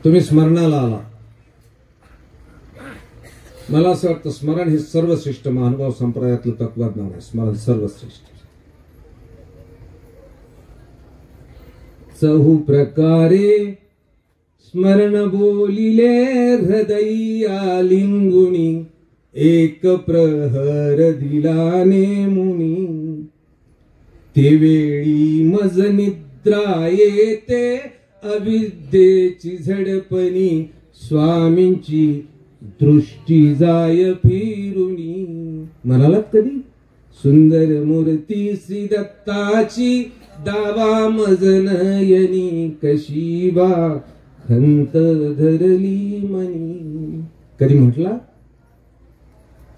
तुम्ही स्मरणाला आला. मला असं वाटतं स्मरण हे सर्वश्रेष्ठ महानुभाव संप्रदायातलं तत्वज्ञान आहे. स्मरण सर्वश्रेष्ठ. चहू प्रकारे स्मरण बोलिले हृदया लिंगुनी एक प्रहर दिला नेमुनी. ते वेळी मज निद्रा येते अविद्येची झडपणी स्वामींची दृष्टी जाय फिरुनी. म्हणालात कधी सुंदर मूर्ती श्री दत्ताची दावा मज नयनी कशी बा खंत धरली मनी. कधी म्हटला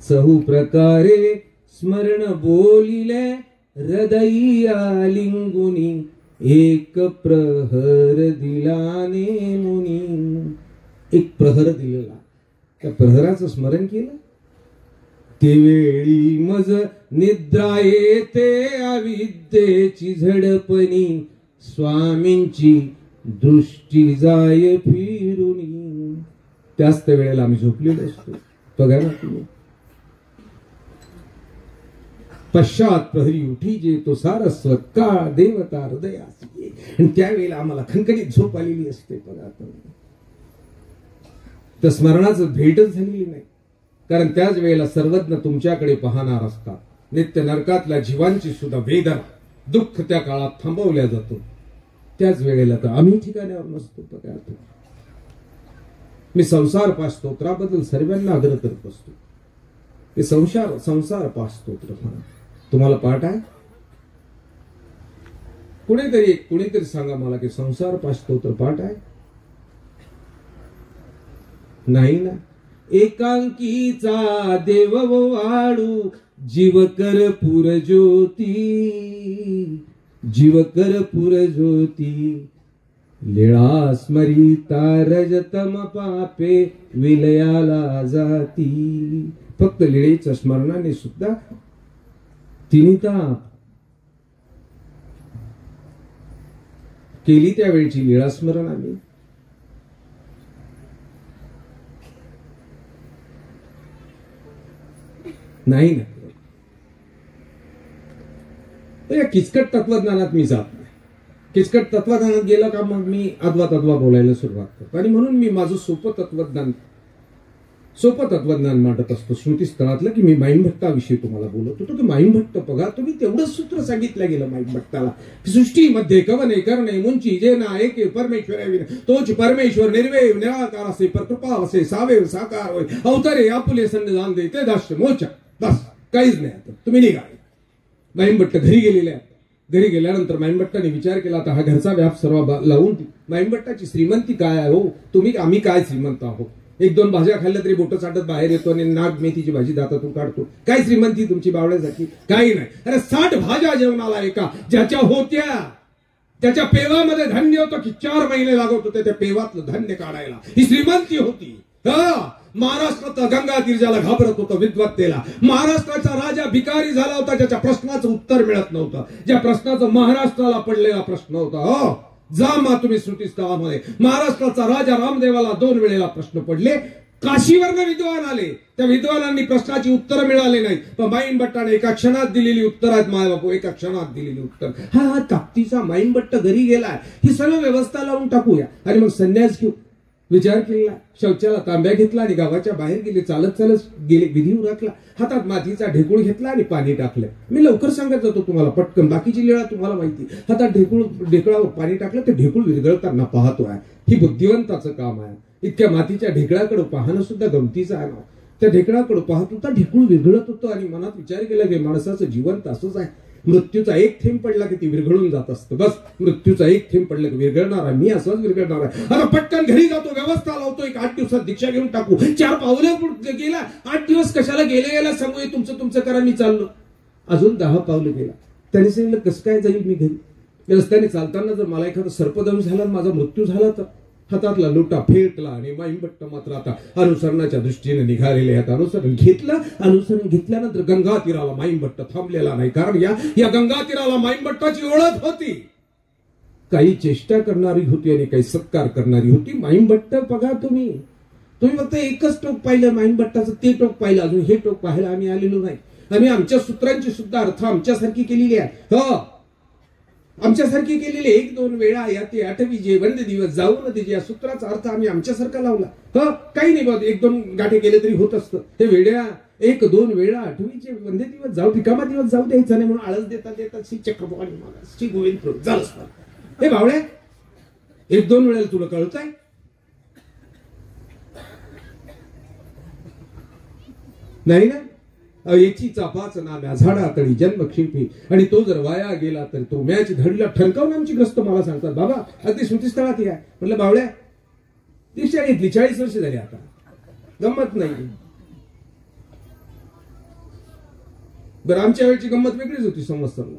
चहू प्रकारे स्मरण बोलिले हृदया लिंगुनी एक प्रहर दिला नेमुनी. एक प्रहर दिलेला, त्या प्रहराचं स्मरण केलं. ते वेळी मज निद्रा येते अविद्येची झडपणी स्वामींची दृष्टी जाय फिरुनी. त्याच त्या वेळेला आम्ही झोपलेलो असतो. बघा ना तुम्ही. पश्चात प्रहरी उठी जे तो सारस्वत का देवता हृदयासी. आणि त्यावेळेला आम्हाला खणखणीत झोप आलेली असते. बघा तर स्मरणाचं भेटच झालेली नाही. कारण त्याच वेळेला सर्वज्ञ तुमच्याकडे पाहणार असतात. नित्य नरकातल्या जीवांची सुद्धा वेदना दुःख त्या काळात थांबवल्या जातो. त्याच वेळेला तर आम्ही ठिकाणावर नसतो. बघा मी संसार पाच स्तोत्राबद्दल सर्वांना आग्रह करत असतो. ते संसार पाच स्तोत्र तुम्हाला पाठ आहे. कुणीतरी सांगा मला की संसार पाच स्तोत्र पाठ आहे. नाही ना. एकांकीचा देव वाळू जीवकर पुर ज्योती. जीवकर पुर ज्योती लीळा स्मरिता रजतम पापे विलयाला जाती. फक्त लीळेच्या स्मरणाने सुद्धा तिनिताप केली. त्यावेळची लीळा स्मरण आम्ही नाही ना. या किचकट तत्वज्ञानात मी जात नाही. किचकट तत्वज्ञानात गेलं का मग मी अद्वा तद्वा बोलायला सुरुवात करतो. आणि म्हणून मी माझं सोपं तत्वज्ञान मांडत असतो. स्मृतीस्थळातलं की मी माईंभट्टाविषयी तुम्हाला बोलत होतो की माईंभट्ट बघा तुम्ही तेवढंच सूत्र सांगितलं गेलं माईंभट्टाला. सृष्टीमध्ये कवने करणे मुंची जे ना एक परमेश्वर तोच परमेश्वर निर्वेव निराकार असे प्रकृपा असे सावेव साकार होय अवतारे आपुले सन्निधान दे ते दास्य मोचा. बस काहीच नाही. आता तुम्ही निघाले. माईंभट्ट घरी गेलेले आहेत. घरी गेल्यानंतर माईंभट्टाने विचार केला आता हा घरचा व्याप सर्व लावून माईंभट्टाची श्रीमंती काय आहे हो. आम्ही काय श्रीमंत आहोत. एक दोन भाज्या खाल्ल्या तरी बोटं चाटत बाहेर येतो आणि नाग मेथीची भाजी दातातून काढतो. काय श्रीमंती तुमची बावळ्यासाठी. काही नाही. अरे 60 भाज्या जेवणाला एका ज्याच्या होत्या त्याच्या पेवामध्ये धान्य होतं की 4 महिने लागत होते त्या पेवातलं धान्य काढायला. ही श्रीमंती होती. महाराष्ट्रात गंगा तीर्जाला घाबरत होतं विद्वत्तेला. महाराष्ट्राचा राजा भिकारी झाला होता ज्याच्या प्रश्नाचं उत्तर मिळत नव्हतं. ज्या प्रश्नाचं महाराष्ट्राला पडलेला प्रश्न होता. जा मा तुम्ही श्रुतीस्थळामध्ये. महाराष्ट्राचा राजा रामदेवाला 2 वेळेला प्रश्न पडले. काशीवरनं विद्वान आले. त्या विद्वानांनी प्रश्नाची उत्तर मिळाली नाही. पण माईंभट्टाने एका क्षणात दिलेली उत्तर आहेत मायबापू. एका क्षणात दिलेली उत्तर. हा ताकदीचा माईंभट्ट घरी गेलाय. ही सर्व व्यवस्था लावून टाकूया आणि मग संन्यास घेऊ. विचार केला. शौचाला तांब्या घेतला आणि गावाच्या बाहेर गेले. चालत गेले. विधी उरकला. हातात मातीचा ढेकूळ घेतला आणि पाणी टाकलं. मी लवकर सांगत जातो तुम्हाला पटकन. बाकीची लीळा तुम्हाला माहिती. हातात ढेकळावर पाणी टाकलं ते ढेकूळ विरघळताना पाहतोय. ही बुद्धिवंताचं काम आहे. इतक्या मातीच्या ढेकळाकडे पाहणं सुद्धा गमतीचं आहे ना. त्या ढेकळाकडे पाहत होता. ढेकूळ विरघळत होतं आणि मनात विचार केला की माणसाचं जीवन तसंच आहे. मृत्यूचा एक थेंब पडला की ती विरघळून जात असतं. बस मृत्यूचा एक थेंब पडला की विरघळणार आहे. मी असंच विरघळणार आहे. आता पटकन घरी जातो. व्यवस्था लावतो. एक 8 दिवसात दीक्षा घेऊन टाकू. 4 पावलं गेला. 8 दिवस कशाला गेले सांगू. तुमचं करा मी चाललो. अजून 10 पावलं गेला. त्याने सांगितलं कसं काय जाईल मी घरी. रस्त्याने चालताना जर मला एखादा सर्पदंश झाला माझा मृत्यू झाला तर. हातातला लोटा फेकला आणि माईंभट्ट मात्र आता अनुसरणाच्या दृष्टीने निघालेले आहेत. अनुसरण घेतल्यानंतर गंगा तीराला माईंभट्ट थांबलेला नाही. कारण या गंगा तीराला माईंभट्टाची ओळख होती. काही चेष्टा करणारी होती आणि काही सत्कार करणारी होती. माईमभट्ट बघा तुम्ही फक्त एकच टोक पाहिलं माईमभट्टाचं, ते टोक पाहिलं, अजून हे टोक पाहायला आम्ही आलेलो नाही. आम्ही आमच्या सूत्रांची सुद्धा अर्थ आमच्यासारखी केलेली आहे. हो, आमच्यासारखी केलेली. 1-2 वेळा या ते आठवी जे वंदे दिवस जाऊन त्याच्या या सूत्राचा अर्थ आम्ही आमच्यासारखा लावला. हो, काही नाही बघ, 1-2 गाठे केले तरी होत असतं. हे वेड्या 1-2 वेळा आठवीचे वंदे दिवस जाऊ, रिकामा दिवस जाऊ द्यायचा नाही म्हणून आळस देता श्री चक्रपाणी महाराज, श्री गोविंद झालंच. हे भावड्या 1-2 वेळेला तुला कळतंय? नाही ना. याची चापाच नाम्या झाडा तळी जन्मक्षेपी, आणि तो जर वाया गेला तर तो मॅच धडीला ठणकावून आमची ग्रस्त मला सांगतात. बाबा अगदी स्मृतीस्थळात या. म्हटलं बावळ्या दीक्षा घेतली, 40 वर्ष झाली, आता गंमत नाही. बरं, आमच्या वेळची गंमत वेगळीच होती. संवत्सरला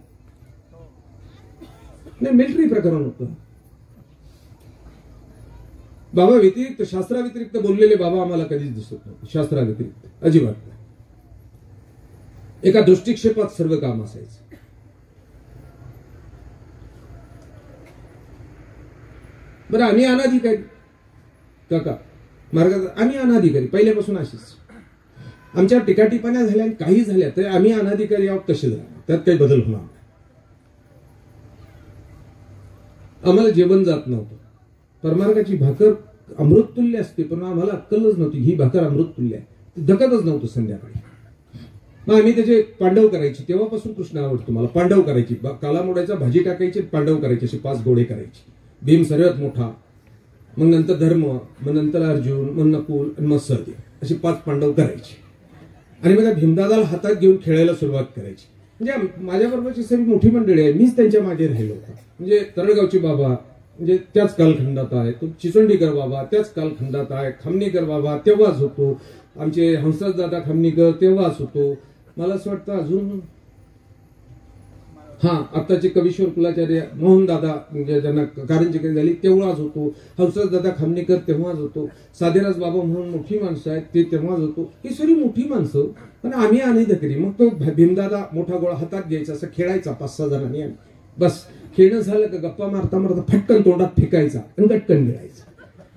नाही, मिलिटरी प्रकरण होतं. बाबा व्यतिरिक्त, शास्त्राव्यतिरिक्त बोललेले बाबा आम्हाला कधीच दिसत नव्हते. शास्त्राव्यतिरिक्त अजिबात नाही. एका दृष्टिक्षेपात सर्व काम असायचं. बरं, आम्ही अनाधिकारी काका मार्गात, आम्ही अनाधिकारी पहिल्यापासून अशीच. आमच्या टिकाटिपाण्या झाल्या आणि काही झाल्या तरी आम्ही अनाधिकारी आहोत तसे झाले, त्यात काही बदल होणार नाही. आम्हाला जेवण जात नव्हतं. परमार्गाची भाकर अमृततुल्य असते, पण आम्हाला अक्कलच नव्हती ही भाकर अमृततुल्य आहे. धकतच नव्हतं संध्याकाळी. मग आम्ही त्याचे पांडव करायची. तेव्हापासून कृष्ण आवडतो मला. पांडव करायची, काला मोडायचा, भाजी टाकायची, पांडव करायचे, असे 5 गोळे करायचे. भीम सर्वात मोठा, मग नंतर धर्म, मग नंतर अर्जुन, मग नकुल आणि मग सहदेव, असे 5 पांडव करायचे. आणि मग भीमदादाला हातात घेऊन खेळायला सुरुवात करायची. म्हणजे माझ्याबरोबरची सगळी मोठी मंडळी आहे, मीच त्यांच्या मागे राहिलो. म्हणजे तरळगावचे बाबा म्हणजे त्याच कालखंडात आहे, तो चिचोंडीकर बाबा त्याच कालखंडात आहे, खामणेकर बाबा तेव्हाच होतो, आमचे हंसदादा खामणेकर तेव्हाच होतो. मला असं वाटतं अजून आताचे कवीश्वर कुलाचार्य मोहनदादा ज्यांना कारंजी झाली तेव्हाच होतो, हंसदादा खामणेकर तेव्हाच होतो, साधेराज बाबा म्हणून मोठी माणसं आहेत ते तेव्हाच होतो. ही सगळी मोठी माणसं, पण आम्ही अनाधिकारी. मग तो भीमदादा मोठा गोळा हातात घ्यायचा, असं खेळायचा 5-6 जणांनी. आम्ही बस खेळणं झालं का गप्पा मारता मारता फटकन तोंडात फेकायचा आणि गटकन गिळायचा.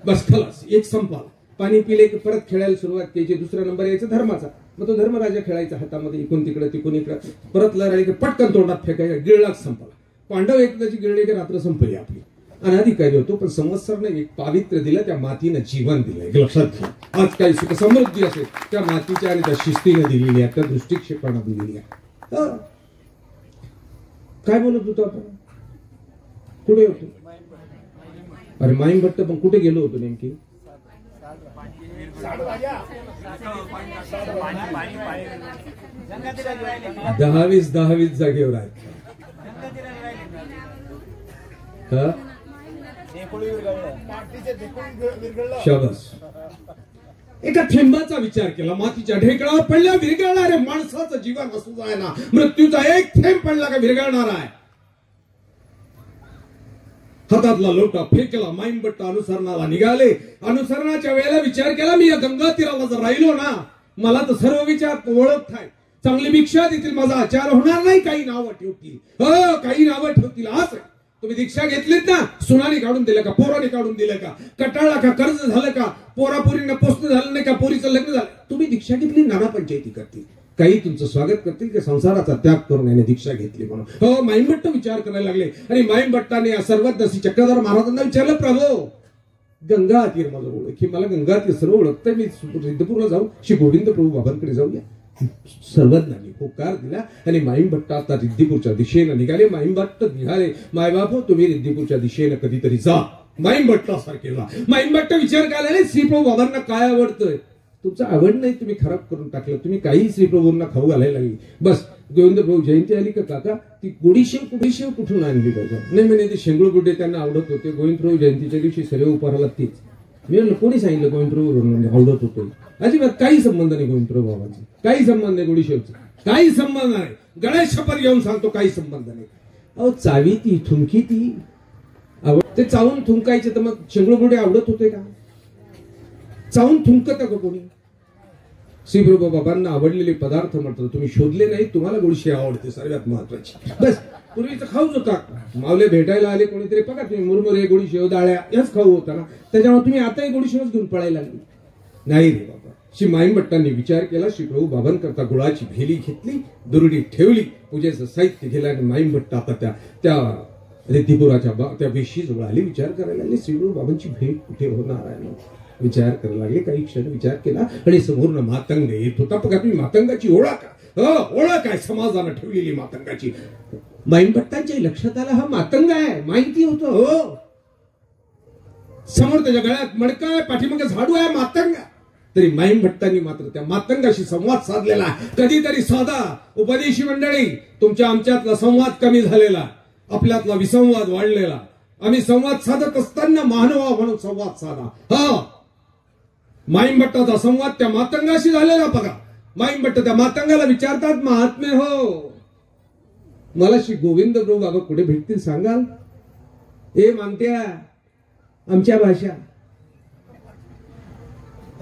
बस खलास, एक संपाला. पाणी पिले की परत खेळायला सुरुवात करायची. दुसरा नंबर यायचा धर्माचा. मग तो धर्मराजा खेळायचा हातामध्ये, इकून तिकडे तिकून इकडे, परत लढाई की पटकन तोंडात फेकायचा, गिळलाच संपला. पांडव एकदाची गिळले की रात्र संपली आपली. अनाधिकारी होतो, पण संवत्सरने एक पावित्र्य दिलं, त्या मातीनं जीवन दिलंय. लक्षात घ्या, आज काही सुख समृद्धी असेल त्या मातीच्या आणि त्या शिस्तीने दिलेली आहे, त्या दृष्टिक्षेपानं दिलेली आहे. काय बोलत होतो आपण? कुठे होतो? अरे माईमभट्ट, पण कुठे गेलो होतो नेमकी? 10-20 जागेवर आहे. शाबास. एका थेंबाचा विचार केला. मातीच्या ढेकळावर पडल्या विरघळणारे माणसाचं जीवन असू जाय ना, मृत्यूचा एक थेंब पडला का विरघळणार आहे. हातातला लोटा फेकला. माईमभट्ट अनुसरणाला निघाले. अनुसरणाच्या वेळेला विचार केला, मी या गंगा तीराला जर राहिलो ना, मला तर सर्व विचार ओळख आहे, चांगली भिक्षा देतील, माझा आचार होणार नाही, काही नावं ठेवतील, काही नावं ठेवतील. असं तुम्ही दीक्षा घेतलीत ना, सुनाने काढून दिलं का, पोराने काढून दिलं का, कटाळला का, कर्ज झालं का, पोरापोरींना पोचणं झालं नाही का, पोरीचं लग्न झालं, तुम्ही दीक्षा घेतली, नाना पंचायती करतील, काही तुमचं स्वागत करतील की संसाराचा त्याग करून याने दीक्षा घेतली म्हणून. हो, माईमभट्ट विचार करायला लागले. आणि माईमभट्टाने सर्वज्ञ चक्रधर महाराजांना विचारलं, प्रभू गंगा तीर माझं ओळख, की मला गंगा तीर सर्व ओळखतंय, मी सिद्धपूरला जाऊ, श्री गोविंद प्रभू बाबांकडे जाऊया. सर्वज्ञांनी होकार दिला आणि माईमभट्ट आता रिद्धिपूरच्या दिशेनं निघाले. माईमभट्ट निघाले, मायबाप तुम्ही रिद्धिपूरच्या दिशेनं कधीतरी जा, माईमभट्टासारखे जा. माईमभट्ट विचार करायला, श्रीप्रभू बाबांना काय आवडतंय, तुमचं आवड नाही, तुम्ही खराब करून टाकलं, तुम्ही काही श्रीप्रभूंना खाऊ घालायला लागली. बस गोविंद प्रभू जयंती आली का काका, ती गोडीशेव कुठून आणली पाहिजे, नाही म्हणे ते शेंगुळ गुड्डे त्यांना आवडत होते, गोविंद प्रभू जयंतीच्या दिवशी सर्व उपहाराला तीच. मी म्हणलं कोणी सांगितलं गोविंद प्रभू आवडत होते? अजिबात काही संबंध नाही गोविंद प्रभू बाबांचा, काही संबंध नाही, गोडीशेवचा काही संबंध नाही, गणेश शपथ घेऊन सांगतो काही संबंध नाही. अहो चावी ती थुंकी ती आवड, ते चावून थुंकायचे, तर मग शेंगुळ गुड्डे आवडत होते का? चावून थुंकत का कोणी? श्रीप्रभू बाबांना आवडलेले पदार्थ म्हटलं तुम्ही शोधले नाही, तुम्हाला गोडीशी आवडते सर्वात महत्वाची. बस पूर्वीचा खाऊच होता. मावले भेटायला आले कोणीतरी, बघा तुम्ही मुरमुरे गोडी शेव डाळ्या याच खाऊ होता ना, त्याच्यामुळे तुम्ही आताही गोडी शेवच घेऊन पळायला लागली. नाही रे बाबा. श्री माईंभट्टांनी विचार केला. श्री प्रभू बाबांकरता गुळाची भेली घेतली, दुरुडी ठेवली, पूजेचं साहित्य गेलं आणि माईंभट्ट आता त्या रिद्धिपुराच्या त्या वेशीजवळ आली. विचार करायला लागले, श्री प्रभू बाबांची भेट कुठे होणार आहे. विचार करायला लागले. काही क्षण विचार केला आणि समोरनं मातंग येत होता. बघा तुम्ही मातंगाची ओळख ओळख आहे समाजानं ठेवलेली मातंगाची. माईंभट्टांच्या लक्षात आलं हा मातंग आहे. माहिती होतं हो. समोर त्याच्या गळ्यात मडका आहे, पाठीमागे झाडू आहे, मातंग. तरी माईंभट्टांनी मात्र त्या मातंगाशी संवाद साधलेला. कधीतरी साधा उपदेशी मंडळी, तुमच्या आमच्यातला संवाद कमी झालेला, आपल्यातला विसंवाद वाढलेला. आम्ही संवाद साधत असताना मानवा म्हणून संवाद साधा. हा माईंभट्टाचा संवाद त्या मातंगाशी झालेला. बघा माईंभट्ट त्या मातंगाला विचारतात, महात्मे हो, मला श्री गोविंद प्रभू बाबा कुठे भेटतील सांगाल? ए मानत्या आमच्या भाषा,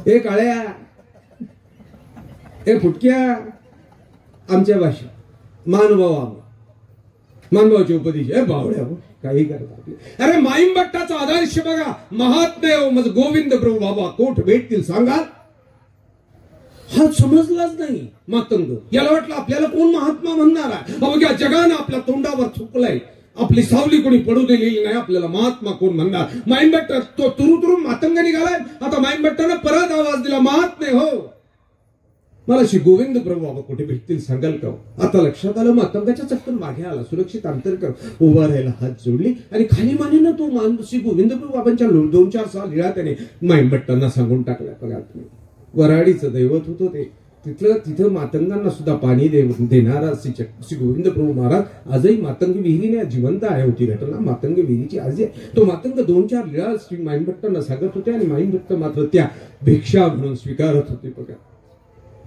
ए काळ्या, ए फुटक्या आमच्या भाषा, मानभाव मानभावाचे उपदेश. ए बावड्या काही करतात. अरे माईंभट्टाचा आदर्श बघा. महात्मे हो मग गोविंद प्रभू बाबा कोठ भेटतील सांगाल? हा समजलाच नाही मातंग. याला वाटलं आपल्याला कोण महात्मा म्हणणार आहे. अवघ्या जगानं आपल्या तोंडावर थुकलंय. आपली सावली कोणी पडू दिलेली नाही. आपल्याला महात्मा कोण म्हणणार. माईंभट्ट तो तुरु मातंग निघालाय. आता माईंभट्टानं परत आवाज दिला, महात्मे हो मला श्री गोविंद प्रभू बाबा कुठे भेटतील सांगाल का? आता लक्षात आलं. मातंगाच्या चटकन मागे आला. सुरक्षित अंतर कर उभा राहायला हात जोडली आणि खाली मानेनं तो श्री गोविंद प्रभू बाबांच्या 2-4 साल लिळा त्याने माईंभट्टांना सांगून टाकला. बघा तुम्ही वराडीचं दैवत होतं ते. तिथं मातंगांना सुद्धा पाणी देणारा श्री गोविंद प्रभू महाराज आजही मातंग विहिरीने जिवंत आहे. होती घटना मातंग विहिरीची आज आहे. तो मातंग 2-4 लिळा श्री माईंभट्टांना सांगत होते आणि माईंभट्ट मात्र त्या भिक्षा म्हणून स्वीकारत होते. बघा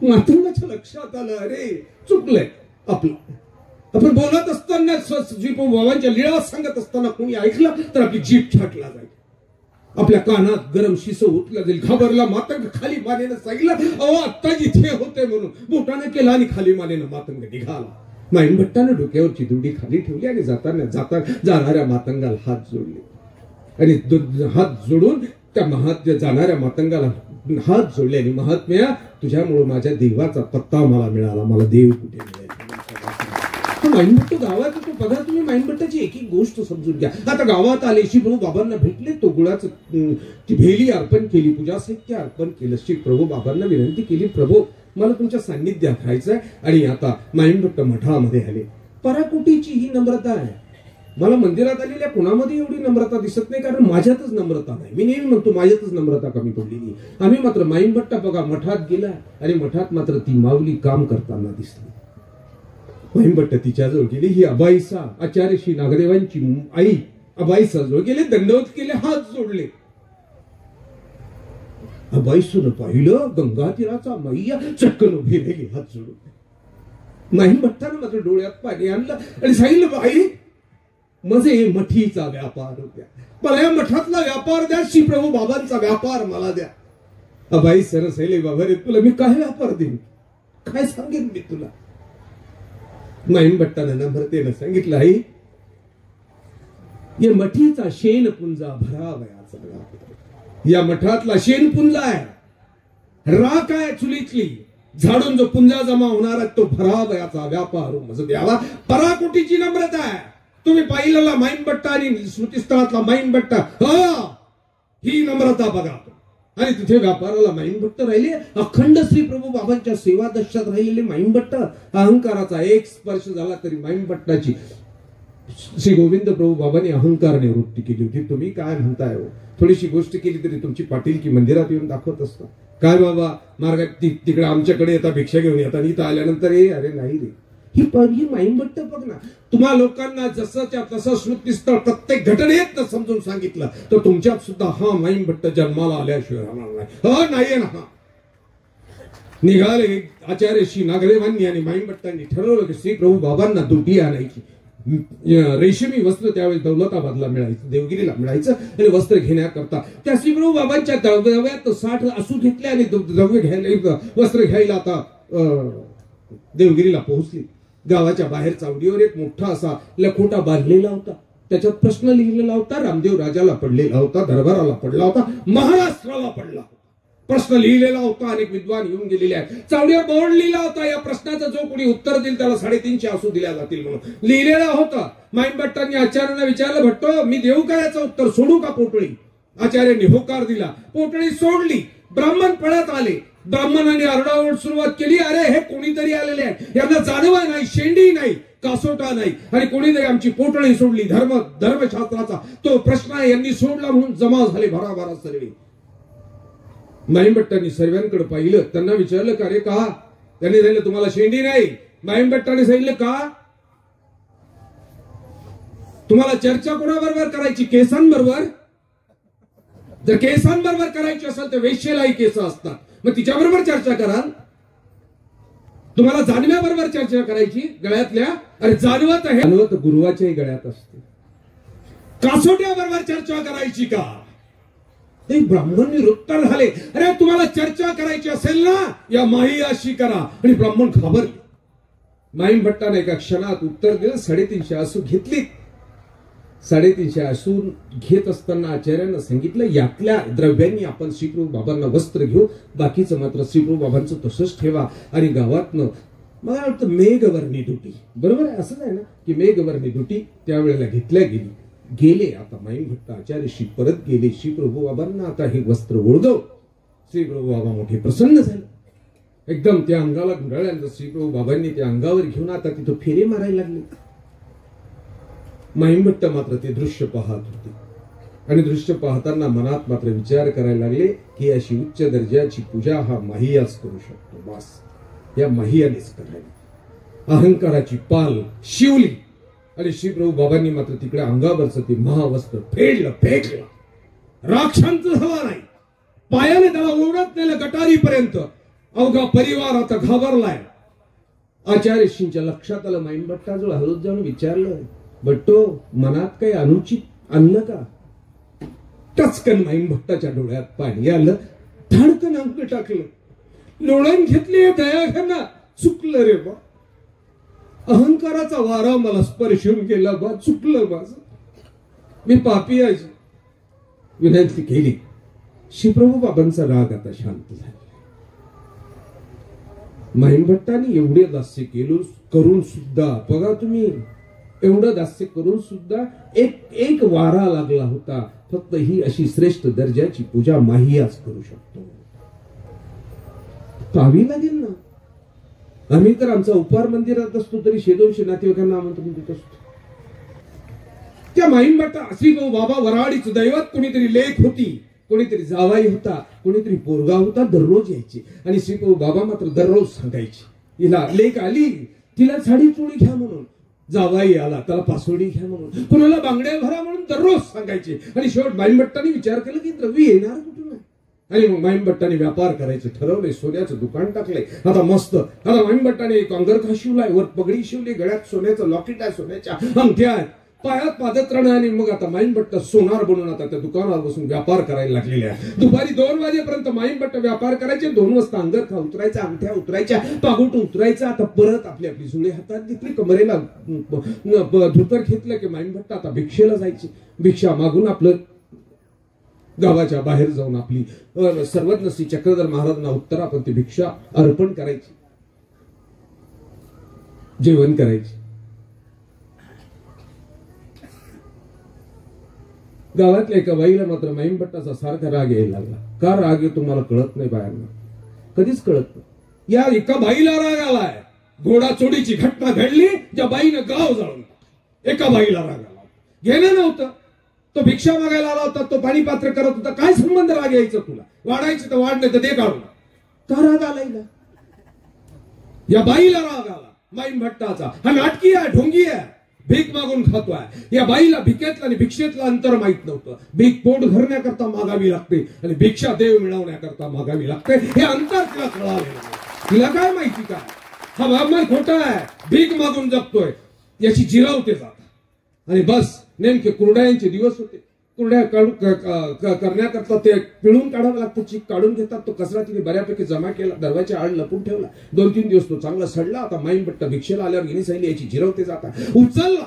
मातंगाच्या लक्षात आलं, अरे चुकलंय आपलं. आपण बोलत असताना श्री प्रभू बाबांच्या लीळा सांगत असताना कोणी ऐकलं तर आपली जीभ छाटला जाईल, आपल्या कानात गरम शिस उठला जाईल. घाबरला मातंग खाली मानेनं सांगितलं, अहो आत्ता जिथे होते म्हणून बोटाने केला आणि खाली मानेनं मातंग निघाला. माईंभट्टानं डोक्यावरची दुडी खाली ठेवली आणि जाणाऱ्या मातंगाला हात जोडले आणि हात जोडून त्या जाणाऱ्या मातंगाला हात जोडले आणि महात्म्या तुझ्यामुळे माझ्या देवाचा पत्ता मला मिळाला. मला देव कुठे मिळेल. माईंभट्ट गावात तो. बघा तुम्ही माईंभट्टाची एक एक गोष्ट समजून घ्या. आता गावात आले, श्री प्रभू बाबांना भेटले, तो गुळाचं ती भेली अर्पण केली, पूजा साहित्य अर्पण केलं. श्री प्रभू बाबांना विनंती केली, प्रभू मला तुमच्या सान्निध्यात राहायचंय. आणि आता माईंभट्ट मठामध्ये आले. पराकोटीची ही नम्रता आहे. मला मंदिरात आलेल्या कुणामध्ये एवढी नम्रता दिसत नाही, कारण माझ्यातच नम्रता नाही. मी नेहमी म्हणतो माझ्यातच नम्रता कमी पडलेली. आम्ही मात्र माईंभट्ट बघा मठात गेला आणि मठात मात्र ती माऊली काम करताना दिसली. माईंभट्ट तिच्याजवळ गेली. ही अबाईसा आचार्य श्री नागदेवांची आई अबाईसा जवळ गेले, दंडवत केले, हात जोडले. अबाईसून पाहिलं गंगा तीराचा मैया चटकन उभी राहिली हात जोडून. माईंभट्टानं मात्र डोळ्यात पाणी आणलं आणि सांगितलं, बाई मजे मठीचा व्यापार द्या, मला या मठातला व्यापार द्या. श्री प्रभू बाबांचा व्यापार मला द्या. अबाई सरसैले बाबा रे, तुला मी काय व्यापार देईन, काय सांगेन मी तुला? माईंभट्टानं नम्रतेनं सांगितलं, आई या मठीचा शेणपुंजा भरावयाचा व्यापार. या मठातला शेणपुंजा आहे, राख आहे चुलीतली, झाडून जो पुंजा जमा होणार आहे तो भरावयाचा व्यापार मज द्यावा. पराकोटीची नम्रता आहे. तुम्ही पाहिलेला माईंभट्ट आणि स्मृतिस्थळातला माईंभट्ट, ही नम्रता बघा. आणि तिथे व्यापाराला माईंभट्ट राहिले. अखंड श्री प्रभू बाबांच्या सेवा दशात राहिलेले माईंभट्ट. अहंकाराचा एक स्पर्श झाला तरी माईंभट्टाची श्री गोविंद प्रभू बाबांनी अहंकार निवृत्ती केली होती. तुम्ही काय म्हणताय हो? थोडीशी गोष्ट केली तरी तुमची पाटीलकी मंदिरात येऊन दाखवत असता. काय बाबा मार्गात तिकडे आमच्याकडे येता भिक्षा घेऊन येतात, इथं आल्यानंतर अरे नाही रे. ही माईंभट्ट बघ ना. तुम्हा लोकांना जसंच्या तसं स्मृतिस्थळ प्रत्येक घटनेत समजून सांगितलं तर तुमच्यात सुद्धा हा माईंभट्ट जन्माला आल्याशिवाय राहणार नाही. नाहीये ना. निघाले आचार्य श्री नागदेवांनी आणि माईंभट्टांनी ठरवलं की श्री प्रभू बाबांना दुटी आणायची. रेशमी वस्त्र त्यावेळेस दौलताबादला मिळायचं, देवगिरीला मिळायचं. आणि वस्त्र घेण्याकरता त्या श्री प्रभू बाबांच्या द्रव्यात 60 आसू घेतले आणि द्रव्य घ्यायला वस्त्र घ्यायला आता देवगिरीला पोहोचली. गावाच्या बाहेर चावडीवर एक मोठा असा लखोटा बांधलेला होता. त्याच्यात प्रश्न लिहिलेला होता. रामदेव राजाला पडलेला होता, दरबाराला पडला होता, महाराष्ट्राला पडला होता. प्रश्न लिहिलेला होता. अनेक विद्वान येऊन गेलेले आहेत. चावडीवर बोर्ड लिहिला होता, या प्रश्नाचं जो कोणी उत्तर देईल त्याला 350 आसू दिल्या जातील म्हणून लिहिलेला होता. माईंभट्टांनी आचार्यांना विचारलं, भट्टो मी देऊ का याचं उत्तर, सोडू का पोटळी? आचार्यांनी होकार दिला. पोटळी सोडली. ब्राह्मण पळत आले. ब्राह्मणांनी आरडाओरड सुरुवात केली, अरे हे कोणीतरी आलेले आहे, यांना जानवा नाही, शेंडी नाही, कासोटा नाही, आणि कोणीतरी आमची पोटळी सोडली. धर्मशास्त्राचा तो प्रश्न आहे, यांनी सोडला म्हणून जमा झाले भराभरा सर्वे. माईंभट्टांनी सर्वांकडे पाहिलं. त्यांना विचारलं, का रे का? त्यांनी सांगितलं, तुम्हाला शेंडी नाही. माईंभट्टांनी सांगितलं, का? तुम्हाला चर्चा कोणाबरोबर करायची? केसांबरोबर? जर केसांबरोबर करायची असेल तर वेश्येलाही केस असतात, मग तिच्याबरोबर चर्चा कराल. तुम्हाला जानव्याबरोबर चर्चा करायची गळ्यातल्या? अरे जानवत आहे, जानवत गुरुवाच्याही गळ्यात असते. कासोट्याबरोबर चर्चा करायची का? ते ब्राह्मण निरुत्तर झाले. अरे तुम्हाला चर्चा करायची असेल ना, या माहीयाशी करा. आणि ब्राह्मण घाबरले. माईंभट्टाने एका क्षणात उत्तर दिलं. 350 आसू घेतली. 350 आसू घेत असताना आचार्यांना सांगितलं, यातल्या द्रव्यांनी आपण श्रीप्रभू बाबांना वस्त्र घेऊ, बाकीचं मात्र श्रीप्रभू बाबांचं तसंच ठेवा. आणि गावातनं मला वाटतं मेघवर्णी दुटी, बरोबर आहे असंच आहे ना, की मेघवर्णी दुटी त्यावेळेला घेतल्या गेले. आता माईंभट्ट आचार्यशी परत गेले. श्रीप्रभू बाबांना आता हे वस्त्र ओढगव. श्रीप्रभू बाबा मोठे प्रसन्न झाले. एकदम त्या अंगाला गुंडाळल्यानंतर श्रीप्रभू बाबांनी त्या अंगावर घेऊन आता तिथं फेरे मारायला लागले. माईंभट्ट मात्र ते दृश्य पाहत होते. आणि दृश्य पाहताना मनात मात्र विचार करायला लागले की अशी उच्च दर्जाची पूजा हा माहीयाच करू शकतो. बस या माहीयानेच करायला. अहंकाराची पाल शिवली. आणि श्रीप्रभू बाबांनी मात्र तिकडे अंगावरचं ते महावस्त्र फेकलं. राक्षांचं झाला नाही. पायाने त्याला ओढत नेलं गटारीपर्यंत. अवघा परिवार आता घाबरलाय. आचार्यशींच्या लक्षात आलं. माईंभट्टाजवळ हळूच जाऊन विचारलं, भट्टो मनात काही अनुचित आणलं का? टचकन माईंभट्टाच्या डोळ्यात पाणी आलं. धडकन अंक टाकलं. लोळण घेतली. दयाघना चुकलं रे बा. अहंकाराचा वारा मला स्पर्शून गेला बा. चुकलं माझं. मी पापी आहे. विनंती केली. श्रीप्रभू बाबांचा राग आता शांत झाला. माईंभट्टांनी एवढे दास्य करून सुद्धा बघा तुम्ही, एवढं दास्य करून सुद्धा एक वारा लागला होता. फक्त ही अशी श्रेष्ठ दर्जाची पूजा माहीयाच करू शकतो. पाहावी लागेल ना. आम्ही तर आमचा उपहार मंदिरात असतो तरी 100-200 नातेवाईकांना आमंत्रण देत असतो. त्या माईंभट्टा श्रीप्रभू बाबा वराडीचं दैवत. कोणीतरी लेख होती, कोणीतरी जावाई होता, कोणीतरी पोरगा होता. दररोज यायचे आणि श्रीप्रभू बाबा मात्र दररोज सांगायचे, हिला लेख आली तिला साडी चोळी घ्या म्हणून, जावाई आला त्याला पासोडी घ्या म्हणून, कुणाला बांगड्या भरा म्हणून दररोज सांगायचे. आणि शेवट माईंभट्टांनी विचार केला की द्रव्य येणार कुठून आहे. आणि मग माईंभट्टाने व्यापार करायचं ठरवले. सोन्याचं दुकान टाकले. आता मस्त. आता माईंभट्टाने एक अंगरखा शिवलाय, वर पगडी शिवली, गळ्यात सोन्याचं लॉकेट आहे, सोन्याच्या अंगठ्या आहेत, पायात पादत्राण. आणि मग आता माईंभट्ट सोनार बनून आता त्या दुकानावर बसून व्यापार करायला लागलेले आहे. दुपारी 2 वाजेपर्यंत माईंभट्ट व्यापार करायचे. 2 वाजता अंगरखा उतरायचा, अंगठ्या उतरायच्या, पागोट उतरायचा. आता परत आपली आपली जुळी हातात घेतली, कमरेला धोतर घेतलं की माईंभट्ट आता भिक्षेला जायची. भिक्षा मागून आपलं गावाच्या बाहेर जाऊन आपली सर्वज्ञ श्री चक्रधर महाराजांना उत्तर आपण ती भिक्षा अर्पण करायची, जेवण करायची. गावातल्या एका बाईला मात्र माईंभट्टाचा सारखा राग यायला लागला. का राग येतो मला कळत नाही बायांना, कधीच कळत नाही. या एका बाईला राग आलाय. घोडा चोरीची घटना घडली, ज्या बाईनं गाव जाळून एका बाईला राग आला. घेणं नव्हतं, तो भिक्षा मागायला आला होता, तो पाणी पात्र करत होता. काय संबंध राग यायचं तुला? वाढायचं तर वाढ, नाही तर दे काढून. का राग आलाय? या बाईला राग आला माईंभट्टाचा. हा नाटकी आहे, ढोंगी आहे, भीक मागून खातोय. या बाईला भिकेतलं आणि भिक्षेतलं अंतर माहित नव्हतं. भीक पोट भरण्याकरता मागावी लागते आणि भिक्षा देव मिळवण्याकरता मागावी लागते, हे अंतर तिला कळालेलं. तिला काय माहिती काय? हा बाबा खोटा आहे, भीक मागून जगतोय, याची जिरावते जात. आणि बस नेमके कुरड्यांचे दिवस होते. कुरड्या करण्याकरता ते पिळून काढावं लागतं, चीक काढून घेतात. तो कचरा तिने बऱ्यापैकी जमा केला, दरवाजा आड लपून ठेवला. 2-3 दिवस तो चांगला सडला. आता माईमभट्ट भिक्षेला आल्यावर गिनी सांगितली याची जिरवते जाता, उचलला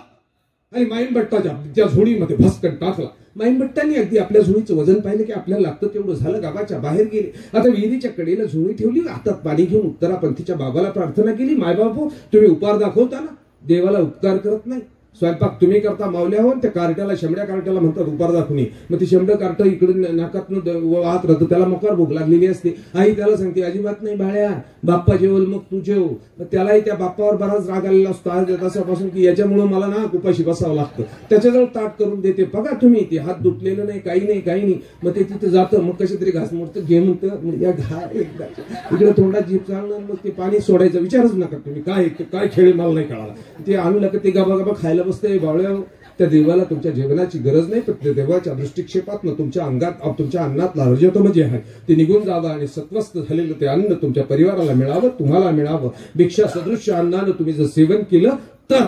आणि माईमभट्टाच्या त्या झोळीमध्ये भस्कन टाकला. माईमभट्टांनी अगदी आपल्या झोळीचं वजन पाहिलं की आपल्याला लागतं तेवढं झालं. गावाच्या बाहेर गेले. आता विहिरीच्या कडेला झोळी ठेवली, हातात पाणी घेऊन उत्तरापंथीच्या बाबाला प्रार्थना केली, मायबापू तुम्ही उपकार दाखवता ना, देवाला उपकार करत नाही. स्वयंपाक तुम्ही करता मावल्यावर, त्या कार्ट्याला शेंबड्या कार्ट्याला म्हणतात उपकार दाखवणे. मग ती शेंबड्या कार्ट इकडून नाकातनं वाहत राहतं, त्याला मोकार भूक लागलेली असते. आई त्याला सांगते अजिबात नाही बाळ्या, बाप्पा जेवल मग तू जेव. मग त्यालाही त्या बाप्पावर बराच राग आलेला असतो आज तासापासून की याच्यामुळे मला ना उपाशी बसावं लागतं. त्याच्याजवळ ताट करून देते, बघा तुम्ही ते हात धुतलेलं नाही, काही नाही. मग ते तिथे जातं, मग कशा तरी घास मोडतं घे म्हणतं, या घा एकदा इकडे तोंडात जीभ चालणार, मग ते पाणी सोडायचा विचारच नका तुम्ही. काय खेळ मला नाही कळाला. ते आणलं की ते गबा खायला बसते. बावळ्या, त्या देवाला तुमच्या जेवणाची गरज नाही, पण देवाच्या दृष्टिक्षेपातनं तुमच्या अंगात तुमच्या अन्नातला रजतम जे आहे ते निघून जावं आणि सत्वस्थ झालेलं ते अन्न तुमच्या परिवाराला मिळावं, तुम्हाला मिळावं. भिक्षा सदृश्य अन्नानं तुम्ही जर सेवन केलं तर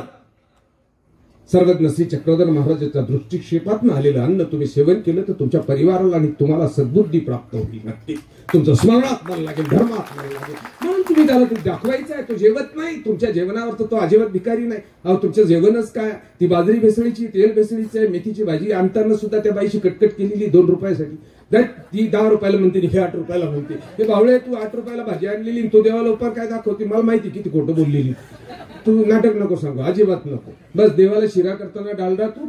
सर्वज्ञ श्री चक्रधर महाराजांच्या दृष्टिक्षेपातनं आलेलं अन्न तुम्ही सेवन केलं तर तुमच्या परिवाराला आणि तुम्हाला सद्बुद्धी प्राप्त होईल. नक्की तुमचं स्मरणात मन लागेल, धर्मात मन लागेल. म्हणून तुम्ही त्याला तू दाखवायचा आहे. तो जेवत नाही, तुमच्या जेवणावर तर तो अजिबात भिकारी नाही. अहो तुमचं जेवणच काय, ती बाजरी भेसळीची, तेल भेसळीची आहे, मेथीची भाजी आणताना सुद्धा त्या बाईशी कटकट केलेली 2 रुपयासाठी. ती 10 रुपयाला म्हणते, हे 8 रुपयाला म्हणते. हे बावळे तू 8 रुपयाला भाजी आणलेली, तो देवाला उपकार काय दाखवते, मला माहिती किती खोटं बोललेली. तू नाटक नको सांगू, अजिबात नको. बस देवाला शिरा करताना डालडा तू,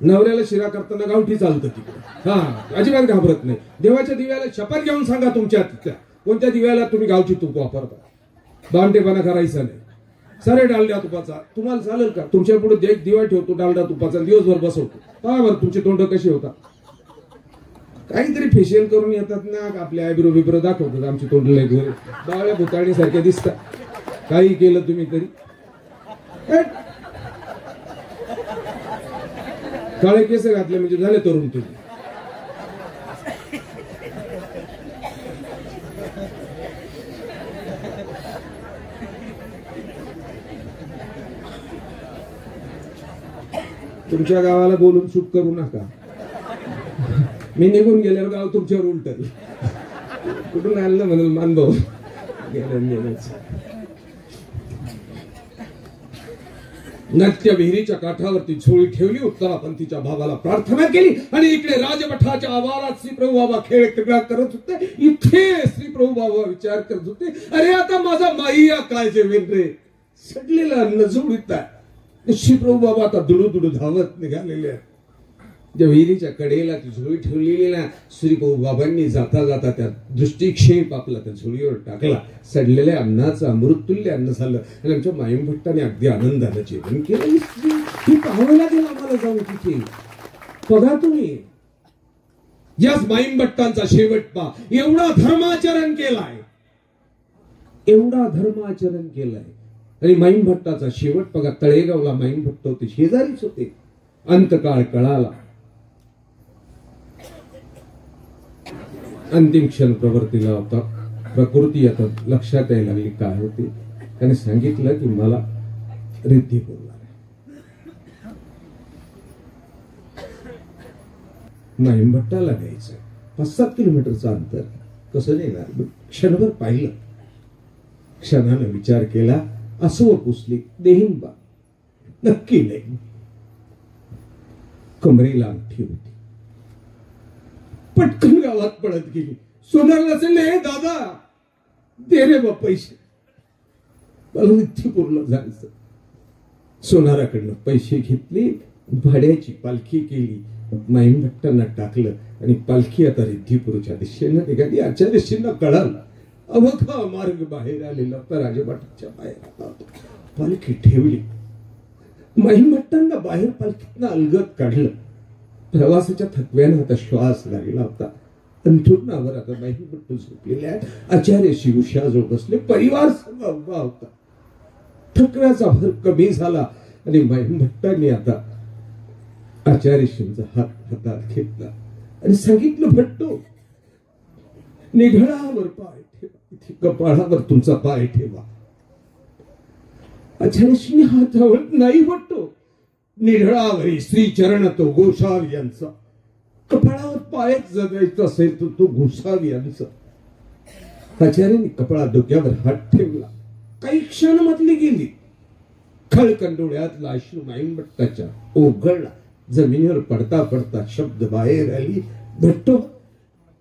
नवऱ्याला शिरा करताना गावठी चालतं तिकडे. हा अजिबात घाबरत नाही. देवाच्या दिव्याला शपथ घेऊन सांगा तुमच्या कोणत्या दिव्याला तुम्ही गावठी तूप वापरता. बांटेपणा करायचा नाही. सारे डालड्या तुपाचा तुम्हाला चालेल का? तुमच्या पुढे दिवा ठेवतो डालडा तुपाचा, दिवसभर बसवतो. पहा बरं तुमचे तोंड कसे होतात. काहीतरी फेशियल करून येतात ना, आपल्या आयब्रो बिब्रो दाखवतात, आमची तोंड लय गोरे बावळ्या भुताळी सारख्या दिसतात. काही केलं तुम्ही तरी. काळे केस घातले म्हणजे झाले तरुण तुम्ही. तुमच्या गावाला बोलून चूक करू नका. मी निघून गेल्यावर गाव तुमच्यावर उलटल. कुठून आणलं म्हणून मानभाऊ गेल्याच. नाट्य विहिरीच्या काठावरती झोळी ठेवली, उत्तरापंथीच्या भावाला प्रार्थना केली आणि इकडे राजमठाच्या आवारात श्री प्रभू बाबा खेळ क्रीडा करत होते. इथे श्री प्रभू बाबा विचार करत होते, अरे आता माझा माईया काय जेवेन रे, सडलेलं अन्न झोळीत आहे. श्री प्रभू बाबा आता दुडू धावत निघालेले आहेत. ज्या विहिरीच्या कडेला ती झोळी ठेवलेली ना, श्री प्रभू बाबांनी जाता जाता त्या दृष्टिक्षेप आपला त्या झोळीवर टाकला. सडलेल्या अन्नाचं अमृततुल्य अन्न झालं आणि आमच्या माईमभट्टाने अगदी आनंदानं जेवण केलं. ही पाहावं लागेल आम्हाला जाऊन तिथे. बघा तुम्ही याच माईमभट्टांचा शेवट पा. एवढा धर्माचरण केलाय, एवढा धर्माचरण केलाय. आणि माईमभट्टाचा शेवट बघा. तळेगावला माईमभट्ट होते, शेजारीच होते. अंतकाळ कळाला, अंतिम क्षण प्रवृत्तीला होता. प्रकृती आता लक्षात यायला लागली काय होते. त्याने सांगितलं की मला रिद्धी बोलणार आहे. माईमभट्टाला घ्यायचं 5-7 किलोमीटरचं अंतर. कसं नेणार? क्षणभर पाहिलं, क्षणानं विचार केला, असो पुसली देहीन बा. नक्की नाही. कमरेला अंगठी होती. पटकन गावात पळत गेली. सोनारला सांगितलं, हे दादा दे रे बा पैसे, मला रिद्धीपूरला जायचं. सोनाराकडनं पैसे घेतले, भाड्याची पालखी केली, माईमभट्टांना टाकलं आणि पालखी आता रिद्धीपूरच्या दिशेनं निघाली. आचार्यश्रींना कळालं, अवघा मार्ग बाहेर आलेला तर राजमठाच्या बाहेर आला. पालखी ठेवली. माईमभट्टांना बाहेर पालखीतनं अलगद काढलं. प्रवासाच्या थकव्यानं आता श्वास लागला होता. अंथरुणावर आता माईमभट्ट झोपलेल्या आचार्यश्री उशाजवळ बसले. परिवार सर्व उभा होता. थकव्याचा भर कमी झाला आणि माईमभट्टांनी आता आचार्यश्रींचा हात हातात घेतला आणि सांगितलं, भट्टो निघळावर पाय ठेवा, इथे कपाळावर तुमचा पाय ठेवा. आचार्यश्री हातावर नाही भट्टो, निढळावरी श्री चरण तो गोसावी यांचा. कपाळावर पायच जगायचं असेल तर तो घुसावी यांचं. आचार्यांनी कपाळा डोक्यावर हात ठेवला. काही क्षण मधली गेली. खळकंडोळ्यातला अश्रू माईंभट्टाच्या ओघळला. जमिनीवर पडता पडता शब्द बाहेर आली, भट्टो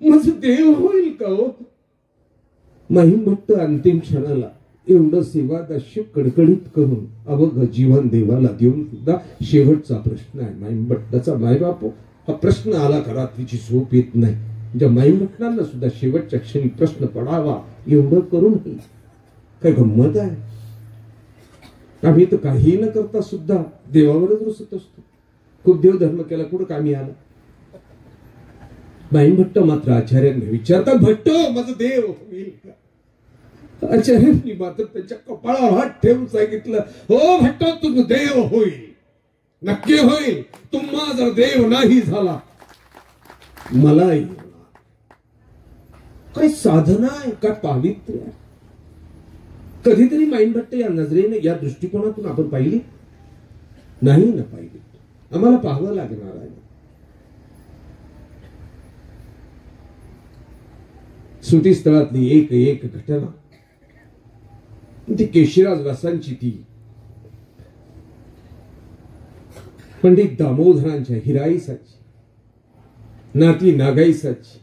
माझं देव होईल का हो? माईंभट्ट अंतिम क्षणाला एवढं सेवादास्य कडकडीत करून अवघ जीवन देवाला देऊन सुद्धा शेवटचा प्रश्न आहे माईंभट्टाचा. मायबापो, हा प्रश्न आला का रात्रीची झोप येत नाही. ज्या माईंभट्टांना सुद्धा शेवटच्या क्षणी प्रश्न पडावा एवढं करून काय गंमत आहे? आम्ही तर काही न करता सुद्धा देवावरच रुसत असतो. खूप देव धर्म केला, कुठं कामी आला? माईंभट्ट मात्र आचार्यांनी विचारता, भट्टो माझं देव होईल का? आचार्यांनी मात्र त्यांच्या कपाळावर हात ठेवून सांगितलं, हो भट्टो तुझं देव होईल, नक्की होईल. तुम्हा जर देव नाही झाला मलाही होणार. काय साधना आहे, काय पावित्र्य आहे. कधीतरी माईंभट्ट या नजरेने, या दृष्टिकोनातून आपण पाहिली नाही ना पाहिली. आम्हाला पाहावं लागणार आहे. स्मृतीस्थळातली एक एक घटना, ती केशिराज वासांची, ती पंडित दामोदरांच्या हिराईसाची, नाती नागाईसाची.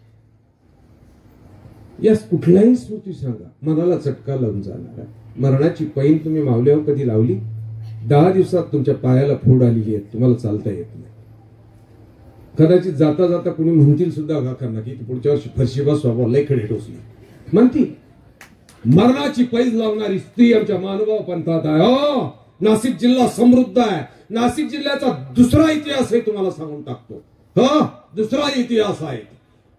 यास कुठलाही स्मृती सांगा मनाला चटका लावून जाणार आहे. मरणाची पैन तुम्ही मावल्यावर कधी लावली? 10 दिवसात तुमच्या पायाला फोड आलेली आहे, तुम्हाला चालता येत नाही. कदाचित जाता जाता कोणी म्हणतील सुद्धा काकांना की पुढच्या वर्षी फरशी बसवा, लय खडे टोचली म्हणतील. मरणाची पैज लावणारी स्त्री आमच्या मानभाव पंथात आहे. हो, नाशिक जिल्हा समृद्ध आहे. नाशिक जिल्ह्याचा दुसरा इतिहास आहे, तुम्हाला सांगून टाकतो. हो, दुसरा इतिहास आहे.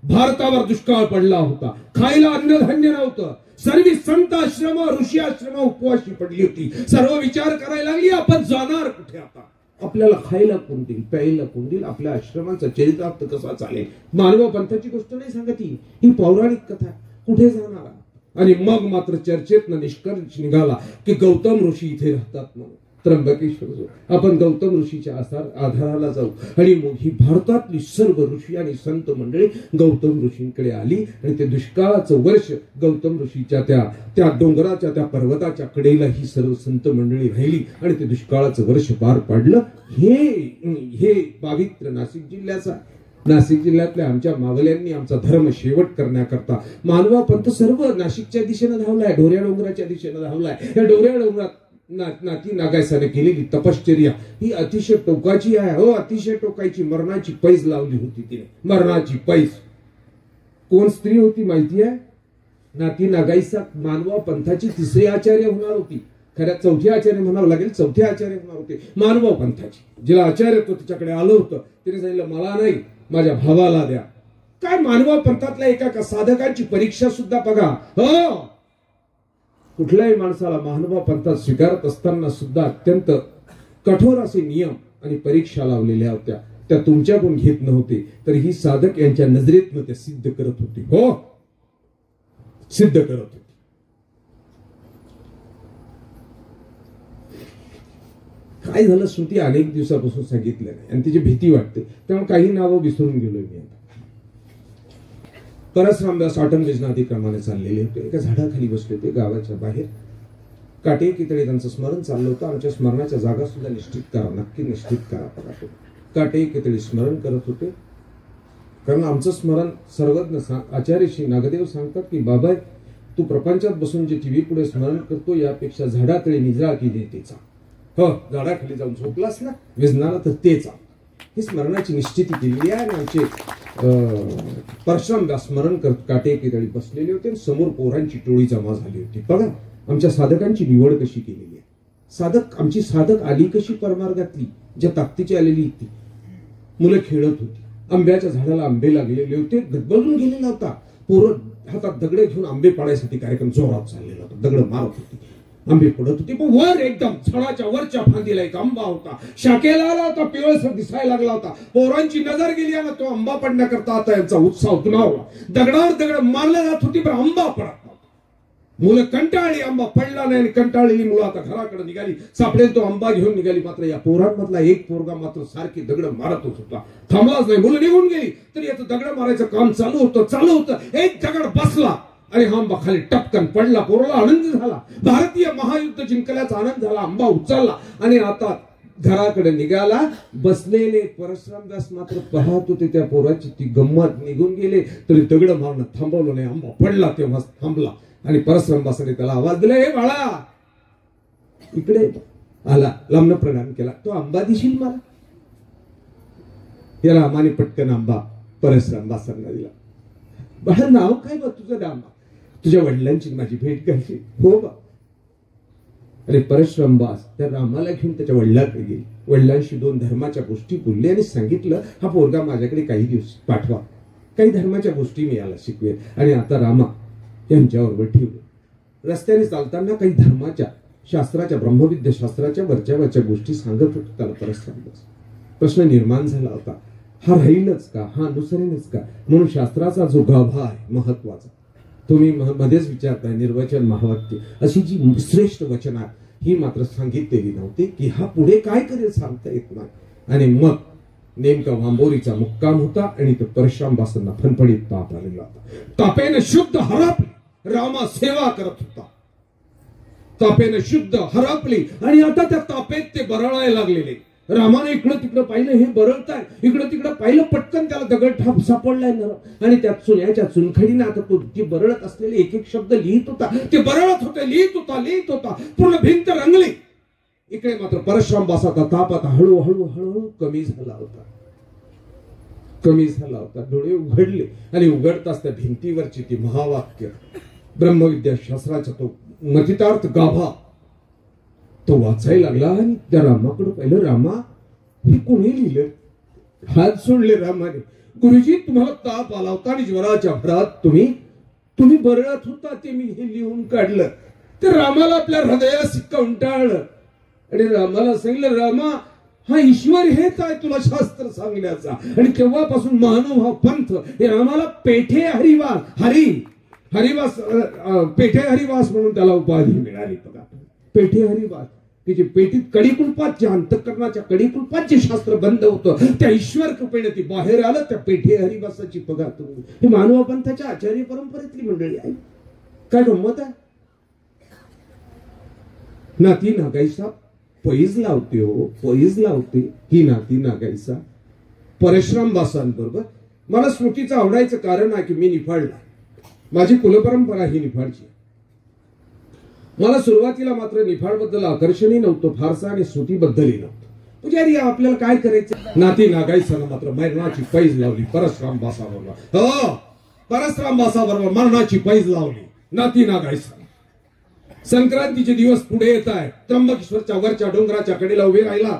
भारतावर दुष्काळ पडला होता, खायला अन्नधान्य नव्हतं. सर्व संत आश्रम, ऋषी आश्रम उपवासी पडली होती. सर्व विचार करायला लागली, आपण जाणार कुठे आता? आपल्याला खायला कोण देईल, प्यायला कोण देईल? आपल्या आश्रमांचा चरितार्थ कसा चालेल? मानव पंथाची गोष्ट नाही सांगत ही पौराणिक कथा. कुठे जाणार? आणि मग मात्र चर्चेतनं निष्कर्ष निघाला की गौतम ऋषी इथे राहतात म्हणून. त्र्यंबकेश्वर जाऊ, आपण गौतम ऋषीच्या आधाराला जाऊ. आणि मग ही भारतातली सर्व ऋषी आणि संत मंडळी गौतम ऋषींकडे आली. आणि ते दुष्काळाचं वर्ष गौतम ऋषीच्या त्या डोंगराच्या, त्या पर्वताच्या कडेला ही सर्व संत मंडळी राहिली आणि ते दुष्काळाचं वर्ष पार पाडलं. हे पावित्र्य नाशिक जिल्ह्याचा. नाशिक जिल्ह्यातल्या आमच्या मावल्यांनी आमचा धर्म शेवट करण्याकरता मानवा पंथ सर्व नाशिकच्या दिशेनं धावलाय, ढोऱ्या डोंगराच्या दिशेनं धावलाय. या ढोऱ्या डोंगरात नाती नागायसाने केलेली तपश्चर्या ही अतिशय टोकाची आहे. हो, अतिशय टोकाची. मरणाची पैज लावली होती तिने, मरणाची पैज. कोण स्त्री होती माहिती आहे? नाती नागाईसा मानवा पंथाची तिसरी आचार्य होणार होती. खऱ्या चौथी आचार्य म्हणावं लागेल, चौथी आचार्य होणार होते मानवा पंथाची. जिला आचार्यत्व तिच्याकडे आलं होतं तिने सांगितलं, मला नाही, माझ्या भावाला द्या. काय मानवा पंथातल्या एका साधकांची परीक्षा सुद्धा बघा. हो, कुठल्याही माणसाला मानवा पंथात स्वीकारत असताना सुद्धा अत्यंत कठोर असे नियम आणि परीक्षा लावलेल्या होत्या. त्या तुमच्याकडून घेत नव्हते, तर ही साधक यांच्या नजरेतनं त्या सिद्ध करत होते. हो, सिद्ध करत होते. काय झालं, श्रुती अनेक दिवसापासून सांगितलं नाही आणि तिची भीती वाटते, त्यामुळे काही नावं विसरून गेलोय मी. आता परसरामदास अटंगजनाधिक्रमाने चाललेले होते. एका झाडाखाली बसले होते गावाच्या बाहेर. काटे कितळे त्यांचं स्मरण चाललं होतं. आमच्या स्मरणाच्या जागा सुद्धा निश्चित करा, नक्की निश्चित करा. काटे कितळे स्मरण करत होते. कारण आमचं स्मरण सर्वज्ञ आचार्य श्री नागदेव सांगतात की बाबा, तू प्रपंचात बसून जे टीव्ही पुढे स्मरण करतो यापेक्षा झाडाकडे निद्रा केली तेचा. हो, झाडाखाली जाऊन झोपलास ना विजनाला, तर तेचा. ही स्मरणाची निश्चिती केलेली आहे. आणि आमचे परशुरामदास स्मरण करत काटे कितळी बसलेले होते. समोर पोरांची टोळी जमा झाली होती. बघा आमच्या साधकांची निवड कशी केलेली आहे. आमची साधक आली कशी परमार्गातली, ज्या ताकदीची आलेली ती. मुलं खेळत होती. आंब्याच्या झाडाला आंबे लागलेले होते. गदबदून गेलेला होता. पोरं हातात दगडे घेऊन आंबे पाडायसाठी कार्यक्रम जोरात चाललेला होता. दगड मारत होती, आंबे पडत होते. पण वर एकदम झाडाच्या वरच्या फांदीला एक आंबा होता. शाखेला आला होता, पिवळसर दिसायला लागला होता. पोरांची नजर गेली आणि तो आंबा पडण्याकरता आता यांचा उत्साह दुणावला. दगडावर दगड मारले जात होती, पण आंबा पडत नव्हता. मुलं कंटाळली, आंबा पडला नाही आणि कंटाळलेली मुलं आता घराकडे निघाली. सापडेल तो आंबा घेऊन निघाली. मात्र या पोरांमधला एक पोरगा मात्र सारखी दगड मारतच होता, थांबलाच नाही. मुलं निघून गेली तरी याचं दगड मारायचं काम चालू होतं. एक दगड बसला आणि हा आंबा खाली टपकन पडला. पोराला आनंद झाला, भारतीय महायुद्ध जिंकल्याचा आनंद झाला. आंबा उचलला आणि आता घराकडे निघाला. बसलेले परशुरामदास मात्र पाहत होते त्या पोराची ती गंमत. निघून गेले तरी दगड मारणं थांबवलं नाही. आंबा पडला तेव्हा थांबला आणि परशुरामदासाने त्याला आवाज दिला, हे बाळा इकडे. आला, लांबन प्रणाम केला. तो आंबा दिशील मला? या रामाने पटकन आंबा परशुरामदासांना दिला. बाळा नाव काय बा तुझं? रामा. तुझ्या वडिलांची माझी भेट घ्यायची. हो बा. अरे परशुरामदास त्या रामाला घेऊन त्याच्या वडिलांकडे गेले. वडिलांशी 2 धर्माच्या गोष्टी बोलले आणि सांगितलं, हा पोरगा माझ्याकडे काही दिवस पाठवा, काही धर्माच्या गोष्टी मी याला शिकवेल. आणि आता रामा यांच्याबरोबर ठेवलं. रस्त्याने चालताना काही धर्माच्या शास्त्राच्या, ब्रह्मविद्या शास्त्राच्या वरच्या गोष्टी सांगत होतो त्याला परशुरामदास. प्रश्न निर्माण झाला होता, हा राहीलच का, हा अनुसरेनच का? म्हणून शास्त्राचा जो गाभा आहे महत्वाचा, तुम्ही मध्येच विचारताय निर्वचन महावाक्य अशी जी श्रेष्ठ वचनात ही मात्र सांगितलेली नव्हती की हा पुढे काय करेल सांगता येत नाही. आणि मग नेमका वांबोरीचा मुक्काम होता आणि तो परशुरामदासांना फणफणीत ताप आलेला होता. तापेनं शुद्ध हरपली, रामा सेवा करत होता. तापेनं शुद्ध हरपली आणि आता त्या तापेत ते बरळायला लागलेले. रामाने इकडं तिकडं पाहिलं, हे बरळताय. इकडं तिकडं पाहिलं, पटकन त्याला दगड सापडलाय आणि त्या चुन्याच्या चुनखडीने आता तो जे बरळत असलेले एक एक शब्द लिहित होता. ते बरळत होते, लिहित होता. पूर्ण भिंत रंगली. इकडे मात्र परशुरामदासाचा ताप आता हळूहळू कमी झाला होता. डोळे उघडले आणि उघडताच त्या भिंतीवरची ती महावाक्य, ब्रह्मविद्या शास्त्राचा तो मतितार्थ गाभा तो वाचायला लागला. आणि त्या रामाकडे पाहिलं. रामा हे कोणी लिहिलं? हात सोडले रामाने. गुरुजी तुम्हाला ताप आला होता आणि ज्वराच्या भरात तुम्ही बरळत होता, ते मी हे लिहून काढलं. तर रामाला आपल्या हृदयाला कंटाळलं आणि रामाला सांगितलं, रामा हा ईश्वर हेच आहे तुला शास्त्र सांगण्याचा. आणि तेव्हापासून महानुभाव पंथ हे रामाला पेठे हरिवास पेठे हरिवास म्हणून त्याला उपाधी मिळाली. बघा, पेठे हरिवास की जे पेटीत कडीकुलपात, जे अंतःकरणाच्या कडीकुलपात जे शास्त्र बंद होतं त्या ईश्वर कृपेने ती बाहेर आलं. त्या पेठे हरिवासाची बघा तुम्ही, ही मानव पंथाच्या आचार्य परंपरेतली मंडळी आहे. काय गंमत आहे. नाती नागाईसा पैज लावते हो, पैज लावते ही नाती नागाईसा परशुरामदासांबरोबर. मला स्मृतीचं आवडायचं कारण आहे की मी निफाडला, माझी कुलपरंपरा ही निफाडची. मला सुरुवातीला मात्र निफाडबद्दल आकर्षणही नव्हतं फारसा आणि स्मृतीबद्दलही नव्हतं. पुजारी आपल्याला काय करायचं? नाती नागाईसानं मात्र मरणाची पैज लावली परशुरामदासाबरोबर. हो, परशुरामदासाबरोबर मरणाची पैज लावली नाती नागाईसा. संक्रांतीचे दिवस पुढे येत आहे. त्र्यंबकेश्वरच्या वरच्या डोंगराच्या कडेला उभे राहिला.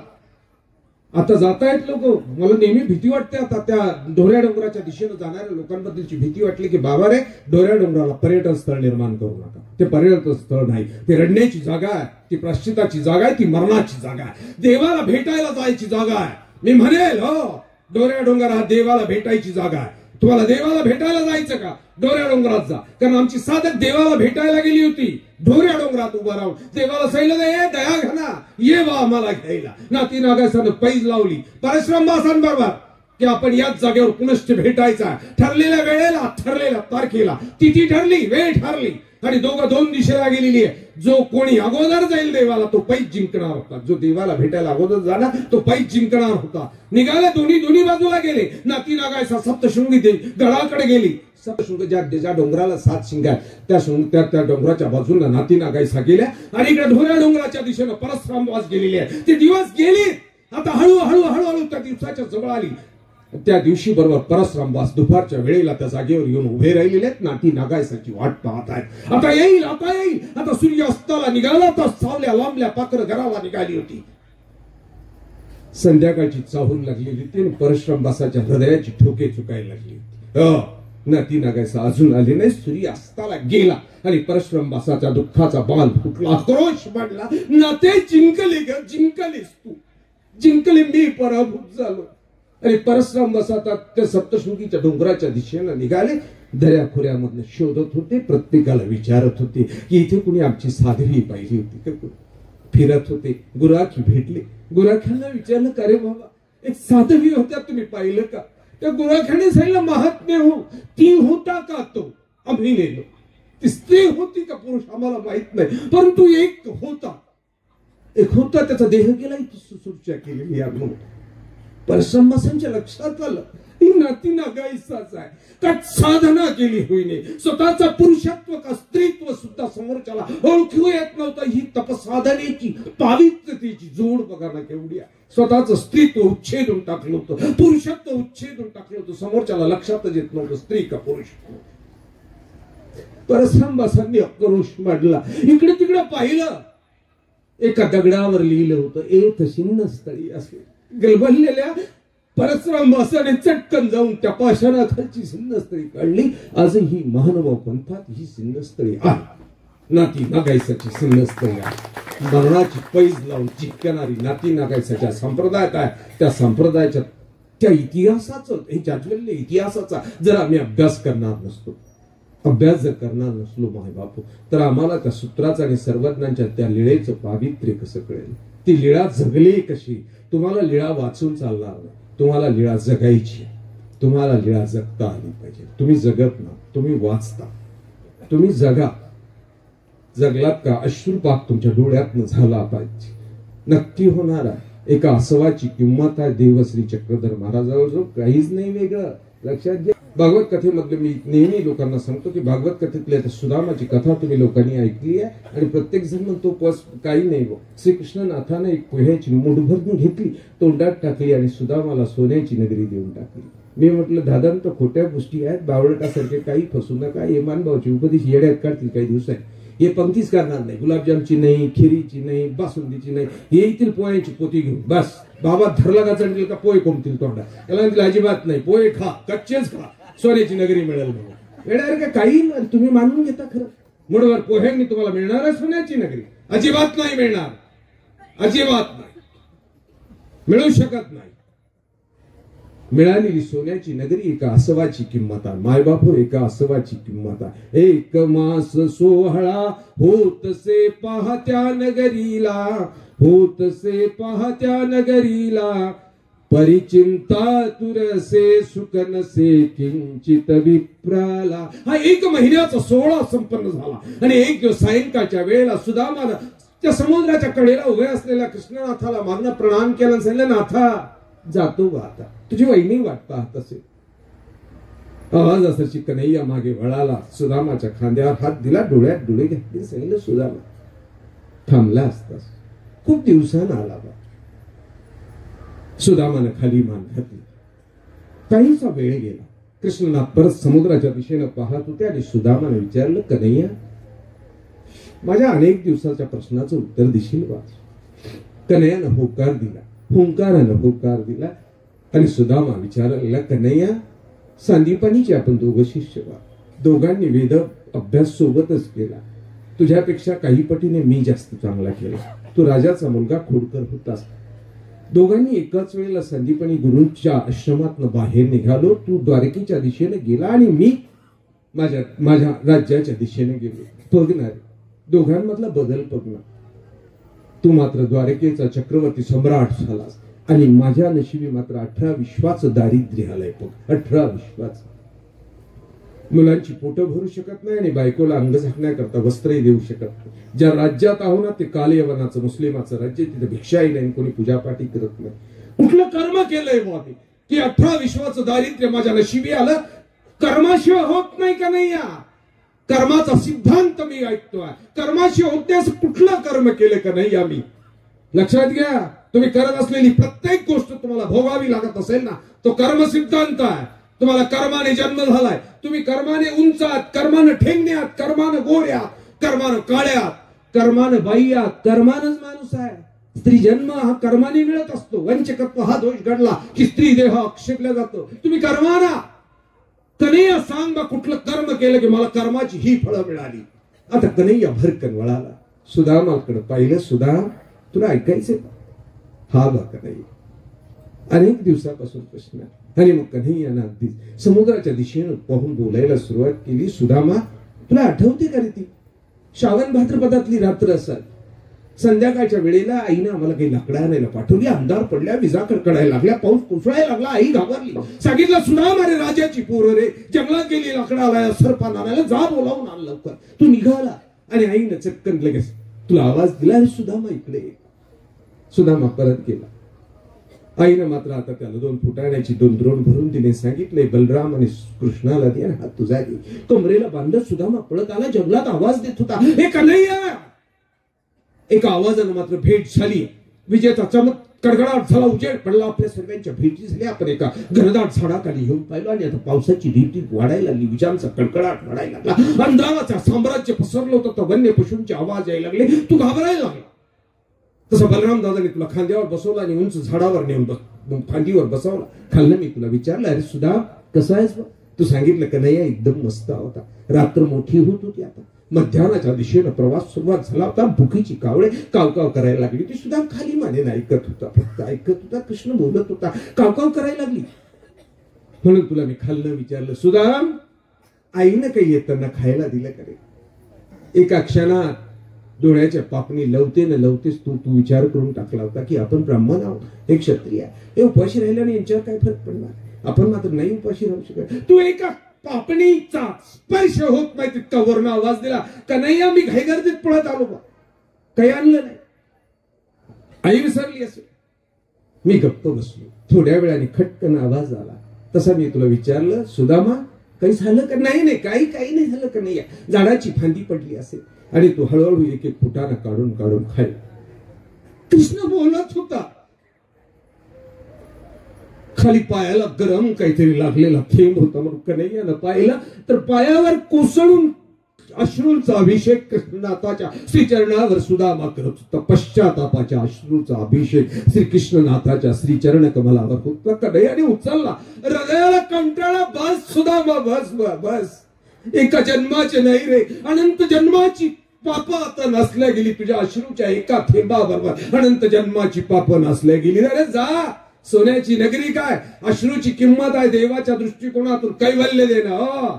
आता जातायत लोक. मला नेहमी भीती वाटते. आता त्या ढोऱ्या डोंगराच्या दिशेने जाणाऱ्या लोकांबद्दलची भीती वाटली की बाबा रे, ढोऱ्या डोंगराला पर्यटन स्थळ निर्माण करू नका. ते पर्यटन स्थळ नाही, ते रडण्याची जागा आहे, ती प्राश्चिताची जागा आहे, ती मरणाची जागा आहे, देवाला भेटायला जायची जागा आहे. मी म्हणेल हो, ढोऱ्या डोंगर हा देवाला भेटायची जागा आहे. तुम्हाला देवाला भेटायला जायचं का? ढोऱ्या डोंगरात जा. कारण आमची साधक देवाला भेटायला गेली होती. ढोऱ्या डोंगरात उभा राहून देवाला सांगितलं, ए दया घना, ये बा आम्हाला घ्यायला. नाती नागाईसानं पैज लावली परशुरामदासांबरोबर की आपण याच जागेवर पुनश्च भेटायचा. ठरलेल्या वेळेला, ठरलेल्या तारखेला तिथी ठरली, वेळ ठरली आणि दोघं 2 दिशेला गेलेली आहे. जो कोणी अगोदर जाईल देवाला तो पैज जिंकणार होता. जो देवाला भेटायला अगोदर जाणार तो पैज जिंकणार होता. निघाले, दोन्ही बाजूला गेले. नाती नागाईसा सप्तशृंगी गडाकडे गेली. सप्तशृंग ज्या डोंगराला 7 शिंग आहेत त्या डोंगराच्या बाजूला नाती नागाईसा गेल्या आणि इकडे ढोऱ्या डोंगराच्या दिशेनं परशुरामदास गेलेले आहे. ते दिवस गेले. आता हळूहळू त्या दिवसाच्या जवळ आली. त्या दिवशी बरोबर परशुरामदास दुपारच्या वेळेला त्या जागेवर येऊन उभे राहिलेले आहेत. नाती नागाईसाची वाट पाहत आहेत. आता येईल. आता सूर्य अस्ताला निघाला. तर सावल्या लांबल्या पाखरं घराला निघाली होती. संध्याकाळची चाहूल लागलेली होती. परशुरामदासाच्या हृदयाची ठोके चुकायला लागली होती. नाती नागाईसा अजून आले नाही. सूर्य अस्ताला गेला आणि परशुरामदासाच्या दुःखाचा बाल फुटला, आक्रोश मांडला. नाते जिंकले ग, जिंकलेस तू, जिंकले, मी पराभूत झालो. आणि परशुरामदास आता त्या सप्तशृंगीच्या डोंगराच्या दिशेनं निघाले. दऱ्याखोऱ्यामधनं शोधत होते, प्रत्येकाला विचारत होते की इथे कुणी आमची साध्वी पाहिली होती का. फिरत होते, गुराखी भेटले. गुराख्यांना विचारलं, का रे बाबा, एक साध्वी होत्या, तुम्ही पाहिलं का. त्या गुराख्याने सांगितलं, महात्म्य हो, ती होता का तो आम्ही नेलो. ती स्त्री होती का पुरुष आम्हाला माहित नाही, परंतु एक होता त्याचा देह गेला, सुसूर्चा केलेली आहे. परसंबासांच्या लक्षात आलं, ही नाती नागाईसाच आहे. का साधना केली होईने, स्वतःचा पुरुषत्व का स्त्रीत्व सुद्धा समोरच्याला ओळखू येत नव्हतं. ही तपसाधनेची पावित्र्यतेची जोड बघा ना केवढी आहे. स्वतःचं स्त्रीत्व उच्छेदून टाकलं होतं, पुरुषत्व उच्छेदून टाकलं होतं. समोरच्याला लक्षातच येत नव्हतं स्त्री का पुरुष. परसंबासांनी आक्रोश मांडला. इकडे तिकडे पाहिलं, एका दगडावर लिहिलं होतं, एक शिन्नस्थळी असे. गलबललेल्या परसंबासाने चटकन जाऊन त्या पाषाणाखालची सिन्नस्थळी काढली. आजही महानुभाव पंथात ही सिन्नस्थळी आहे. नाती नागायसाची सिन्नस्थळी आहे. मरणाची पैज लावून चिटकणारी नाती नागायसाच्या संप्रदायात आहे. त्या संप्रदायाच्या त्या इतिहासाचं, हे जाज्वल्य इतिहासाचा जर आम्ही अभ्यास जर करणार नसलो माय बापू, तर आम्हाला त्या सूत्राचा आणि सर्वज्ञांच्या त्या लीळेचं पावित्र्य कसं कळेल. ती लीळा जगली कशी. तुम्हाला लीळा वाचून चालणार नाही, तुम्हाला लीळा जगायची. तुम्हाला लीळा जगता आली पाहिजे. तुम्ही जगत ना, तुम्ही वाचता. तुम्ही जगा. जगलात का, अश्रुपाक तुमच्या डोळ्यातनं झाला पाहिजे. नक्की होणार आहे. एका आसवाची किंमत आहे देवश्री चक्रधर महाराजावर, काहीच नाही वेगळं. लक्षात घ्या. भागवत कथेमधले मी नेहमी लोकांना सांगतो की भागवत कथेतल्या सुदामाची कथा तुम्ही लोकांनी ऐकली आहे आणि प्रत्येक जण म्हणतो बस काही नाही. श्रीकृष्णनाथाने एक पोह्याची मुठभरून घेतली, तोंडात टाकली आणि सुदामाला सोन्याची नगरी देऊन टाकली. मी म्हटलं दादा तर खोट्या गोष्टी आहेत, बावळटासारखे काही फसू नका. हे मानभावचे उपदेश येड्यात काढतील काही दिवसात. हे पंक्तीच करणार नाही, गुलाबजामची नाही, खिरीची नाही, बासुंदीची नाही, हे येतील पोह्याची पोती घेऊन. बस बाबा धरला का चढली का पोहे कोंबतील तोंडात. त्याला म्हणतील अजिबात नाही, पोहे खा, कच्चेच खा, सोन्याची नगरी मिळेल म्हणून. वेळावर का काही तुम्ही मानून घेता खरं. मुठभर पोह्यांनी तुम्हाला मिळणार सोन्याची नगरी? अजिबात नाही मिळणार, अजिबात नाही, मिळू शकत नाही. मिळालेली सोन्याची नगरी एका आसवाची किंमत आहे. मायबापू, एका आसवाची किंमत आहे. एक मास सोहळा होतसे पाहत्या नगरीला, होतसे पाहत्या नगरीला, परिचिंता तुरसे सुकनसे किंचित विप्राला. हा एक महिन्याचा सोहळा संपन्न झाला आणि एक दिवस सायंकाळच्या वेळेला सुदामानं त्या समुद्राच्या कडेला उभे असलेल्या कृष्णनाथाला मागणं प्रणाम केला आणि सांगितलं, नाथा जातो बा आता, तुझी वहिनी वाट पाहत असेल. आवाज असायची. कन्हैया मागे वळाला, सुदामाच्या खांद्यावर हात दिला, डोळ्यात डोळे घातले, सांगितलं सुदामा थांबला असतास, खूप दिवसानं आला बा. सुदामानं खाली मान घातली. काहीसा वेळ गेला. कृष्णनाथ परत समुद्राच्या दिशेनं पाहत होते आणि सुदामानं विचारलं, कन्हैया माझ्या अनेक दिवसाच्या प्रश्नाचं उत्तर देशील बा. कन्हैयानं होकार दिला, हुंकारानं होकार दिला आणि सुदामा विचारला, कन्हैया सांदीपनीचे आपण दोघं शिष्य बा, दोघांनी वेद अभ्यास सोबतच केला. तुझ्यापेक्षा काही पटीने मी जास्त चांगला केला. तू राजाचा मुलगा खोडकर होतास. दोघांनी एकाच वेळेला संदीपनी गुरूंच्या आश्रमातनं बाहेर निघालो. तू द्वारकेच्या दिशेने गेला आणि मी माझ्या राज्याच्या दिशेने गेलो. बघणारे दोघांमधला बदल बघणार. तू मात्र द्वारकेचा चक्रवर्ती सम्राट झालास आणि माझ्या नशिबी मात्र 18 विश्वाचं दारिद्र्य आलंय. बघ, 18 विश्वाचं. मुलांची पोटं भरू शकत नाही आणि बायकोला अंग झाकण्याकरता वस्त्रही देऊ शकत नाही. ज्या राज्यात आहो ना ते कालयवनाचं मुस्लिमाचं राज्य, तिथे भिक्षाही नाही, कोणी पूजापाठी करत नाही. कुठलं कर्म केलंय बाबी की 18 विश्वाचं दारिद्र्य माझ्या नशिबी आलं? कर्माशिवाय होत नाही का नाही? या कर्माचा सिद्धांत मी ऐकतोय. कर्माशिवाय होत्यास कुठलं कर्म केलं का नाही आम्ही? लक्षात घ्या. तुम्ही करत असलेली प्रत्येक गोष्ट तुम्हाला भोगावी लागत असेल ना, तो कर्म सिद्धांत आहे. तुम्हाला कर्माने जन्म झालाय. तुम्ही कर्माने उंचात, कर्मानं ठेंगण्यात, कर्मानं गोऱ्यात, कर्मानं काळ्यात, कर्मानं बाह्यात, कर्मानच माणूस आहे. स्त्री जन्म हा कर्माने मिळत असतो. वंचकत्व हा दोष घडला की स्त्री देह आक्षेपला जातो. तुम्ही कर्माना कन्हैया सांग बा, कुठलं कर्म केलं की मला कर्माची ही फळं मिळाली. आता कन्हैया भरकन वळाला, सुदामाकडे पाहिलं. सुदाम, तुला ऐकायचंय? हा बा कन्हैया, अनेक दिवसापासून प्रश्न आहे. आणि मग कन्हैयानं अगदी समुद्राच्या दिशेनं पाहून बोलायला सुरुवात केली. सुदामा, तुला आठवते का रे ती श्रावण भाद्रपदातली रात्र असाल, संध्याकाळच्या वेळेला आईनं आम्हाला काही लाकडं आणायला पाठवली. अंधार पडल्या, विजा कडकडायला लागल्या, पाऊस कोसळायला लागला. आई घाबरली, सांगितलं सुदामा रे, राजाची पोरं रे, जंगलात गेली लाकडं आलाय सरपान आणायला, जा बोलावून आण लवकर. तू निघाला आणि आईनं चटकन लगेच तुला आवाज दिला, सुदामा इकडे. सुदामा परत गेला. आईनं मात्र आता त्याला 2 फुटाण्याची 2 द्रोण भरून तिने सांगितले, बलराम आणि कृष्णाला दे आणि हात तुझा दे. कमरेला बांधत सुदामा पळत आला. जंगलात आवाज देत होता, हे कन्हैया. एका आवाजानं मात्र भेट झाली. विजेचा चमक, कडकडाट झाला, उजेड पडला. आपल्या सर्वांच्या भेटी झाल्या. आपण एका घनदाट झाडाखाली येऊन पाहिलं आणि आता पावसाची रीपटीप वाढायला लागली. विजांचा कडकडाट वाढायला लागला. अंधाराचं साम्राज्य पसरलं होतं. तर वन्य पशूंचे आवाज यायला लागले. तू घाबरायला लागला. तसं बलराम दादाने तुला खांद्यावर बसवला आणि उंच झाडावर नेऊन फांदीवर बसवला. खाल्लं मी तुला विचारलं, अरे सुधा कसा आहेस? तू सांगितलं कन्हैया एकदम मस्त होता. रात्र मोठी होत होती. आता मध्यानाच्या दिशेनं प्रवास सुरुवात झाला होता. भुकीची कावळे कावकाव करायला लागली. ती सुद्धा खाली मानेन ऐकत होता, फक्त ऐकत होता. कृष्ण बोलत होता, कावकाव करायला लागली. म्हणून तुला मी खाल्लं विचारलं, सुधा आईनं काही येताना खायला दिलं का रे? एका क्षणात डोळ्याच्या पापणी लवतेच तू विचार करून टाकला होता की आपण ब्राह्मण आहोत, हे क्षत्रिय आहे, हे उपाशी राहिल्याने यांच्यावर काय फरक पडणार? आपण मात्र नाही उपाशी राहू शकत. तू एका पापणीचा स्पर्श होत नाही तितका वर्ण आवाज दिला. कन्हैया, मी घाईगर्दीत पळत आलो बा, काही आणलं नाही. आई विसरली असेल. मी गप्प बसलो. थोड्या वेळाने खटकन आवाज आला. तसा मी तुला विचारलं, सुदामा काही झालं का? नाही काही नाही झालं कन्हैया. झाडाची फांदी पडली असेल आणि तू हळूहळू एक फुटाणा काढून खाय. कृष्ण बोलत होता. खाली पायाला गरम काहीतरी लागलेला थेंब होता. म्हणून कन्हैयानं पाहिलं तर पायावर कोसळून अश्रूंचा अभिषेक कृष्णनाथाच्या श्रीचरणावर सुदामा करत होता. पश्चातापाच्या अश्रूचा अभिषेक श्रीकृष्णनाथाच्या श्रीचरण कमलावर होता. कन्हैयाने उचलला. हृदयाला कंटाळा. बस सुदामा, बस. एका जन्माचे नाही रे, अनंत जन्माची पाप आता नसल्या गेली. तुझ्या अश्रूच्या एका थेंबाबरोबर अनंत जन्माची पाप नसल्या गेली. अरे जा, सोन्याची नगरी काय, अश्रूची किंमत आहे देवाच्या दृष्टिकोनातून. कैवल्य देणं.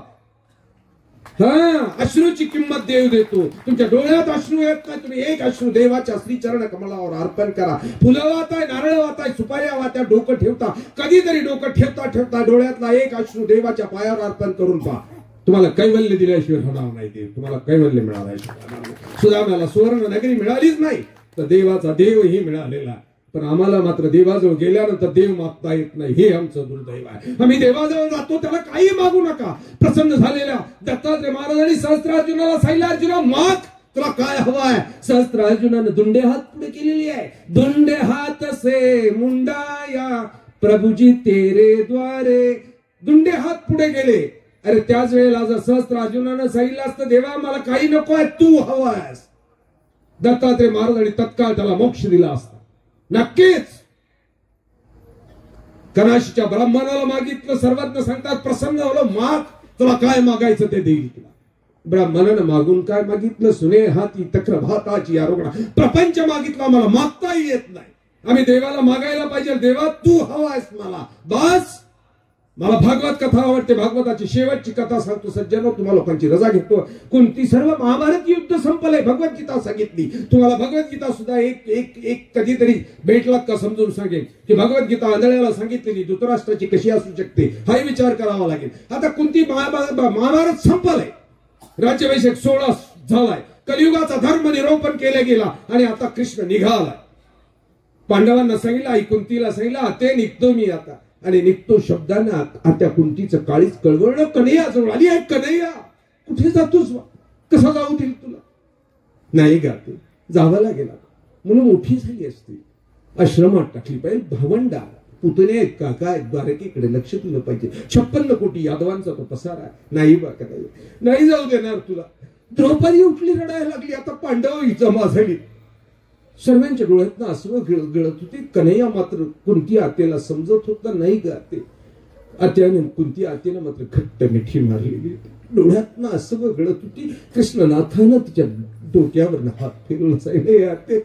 अश्रूची किंमत देव देतो. तुमच्या डोळ्यात अश्रू येत नाही, तुम्ही एक अश्रू देवाच्या श्रीचरण कमलावर अर्पण करा. फुलं वाहताय, नारळ वाहताय, सुपाऱ्या वाहत्या, डोकं ठेवता. कधीतरी डोकं ठेवता डोळ्यातला एक अश्रू देवाच्या पायावर अर्पण करून पहा. तुम्हाला कैवल्य दिल्याशिवाय होणार नाही. देव तुम्हाला कैवल्य मिळाल्याशिवाय. सुदामाला सुवर्ण नगरी मिळालीच नाही तर देवाचा देवही मिळालेला. पण आम्हाला मात्र देवाजवळ गेल्यानंतर देव मागता येत नाही. हे आमचं दुर्दैव आहे. आम्ही देवाजवळ जातो, त्याला काही मागू नका. प्रसन्न झालेल्या दत्तात्रय महाराजांनी सहस्त्रार्जुनाला सांगितलं, अर्जुना माग, तुला काय हवाय? सहस्त्रार्जुनानं दुंडे हात पुढे केलेली आहे. दुंडे हात से मुंडाया प्रभुजी तेरे द्वारे. दुंडे हात पुढे गेले. अरे त्याच वेळेला जर सहस्त्रार्जुनानं सांगितलं असतं, देवा मला काही नको आहे, तू हवायस, दत्तात्रय महाराजांनी तत्काळ त्याला मोक्ष दिला असता. नक्कीच. कनाशीच्या ब्राह्मणाला मागितलं, सर्वज्ञ सांगतात प्रसन्न झालं, माग, तुला काय मागायचं ते देईल तुला. ब्राह्मणानं मागून काय मागितलं? सुने हाती तक्र भाताची आरोग्य. प्रपंच मागितला, मला मागताही येत नाही. आम्ही देवाला मागायला पाहिजे, देवा तू हवायस मला, बस. मला भागवत कथा आवडते. भागवताची शेवटची कथा सांगतो सज्जनो, तुम्हा लोकांची रजा घेतो. कोणती सर्व महाभारत युद्ध संपलंय, भगवद्गीता सांगितली. तुम्हाला भगवद्गीता सुद्धा एक कधीतरी भेटलात का समजून सांगेल की भगवद्गीता आंधळ्याला सांगितलेली धृतराष्ट्राची कशी असू शकते, हाही विचार करावा लागेल. आता कोणती महाभारत संपलंय, राज्याभिषेक सोहळा झालाय, कलियुगाचा धर्म निरोपण केला गेला आणि आता कृष्ण निघालाय. पांडवांना सांगितलं, आई कुंतीला सांगितलं, ते निघतो मी आता. आणि निघतो शब्दांना आता कुंतीचं काळीच कळवळलं. कन्हैया जवळ आली आहे. कन्हैया कुठे जातोस? कसा जाऊ देईल तुला? नाही गाते, जावं लागेल म्हणून मोठी झाली असती, आश्रमात टाकली पाहिजे. भावंडा पुतण्या आहेत, काका आहेत, द्वारकेकडे लक्ष दिलं पाहिजे. 56 कोटी यादवांचा तो पसारा आहे. नाही बा कन्हैया, नाही जाऊ देणार तुला. द्रौपदी उठली, रडायला लागली. आता पांडव जमा झाली. सर्वांच्या डोळ्यातनं आसवं गळत होती. कन्हैया मात्र कुंती आतेला समजत होता, नाही गाते. आत्याने कुंती आतेला मात्र घट्ट मिठी मारलेली. डोळ्यातनं आसवं गळत होती. कृष्णनाथानं तिच्या डोक्यावर हात फिरवून सांगितले, आते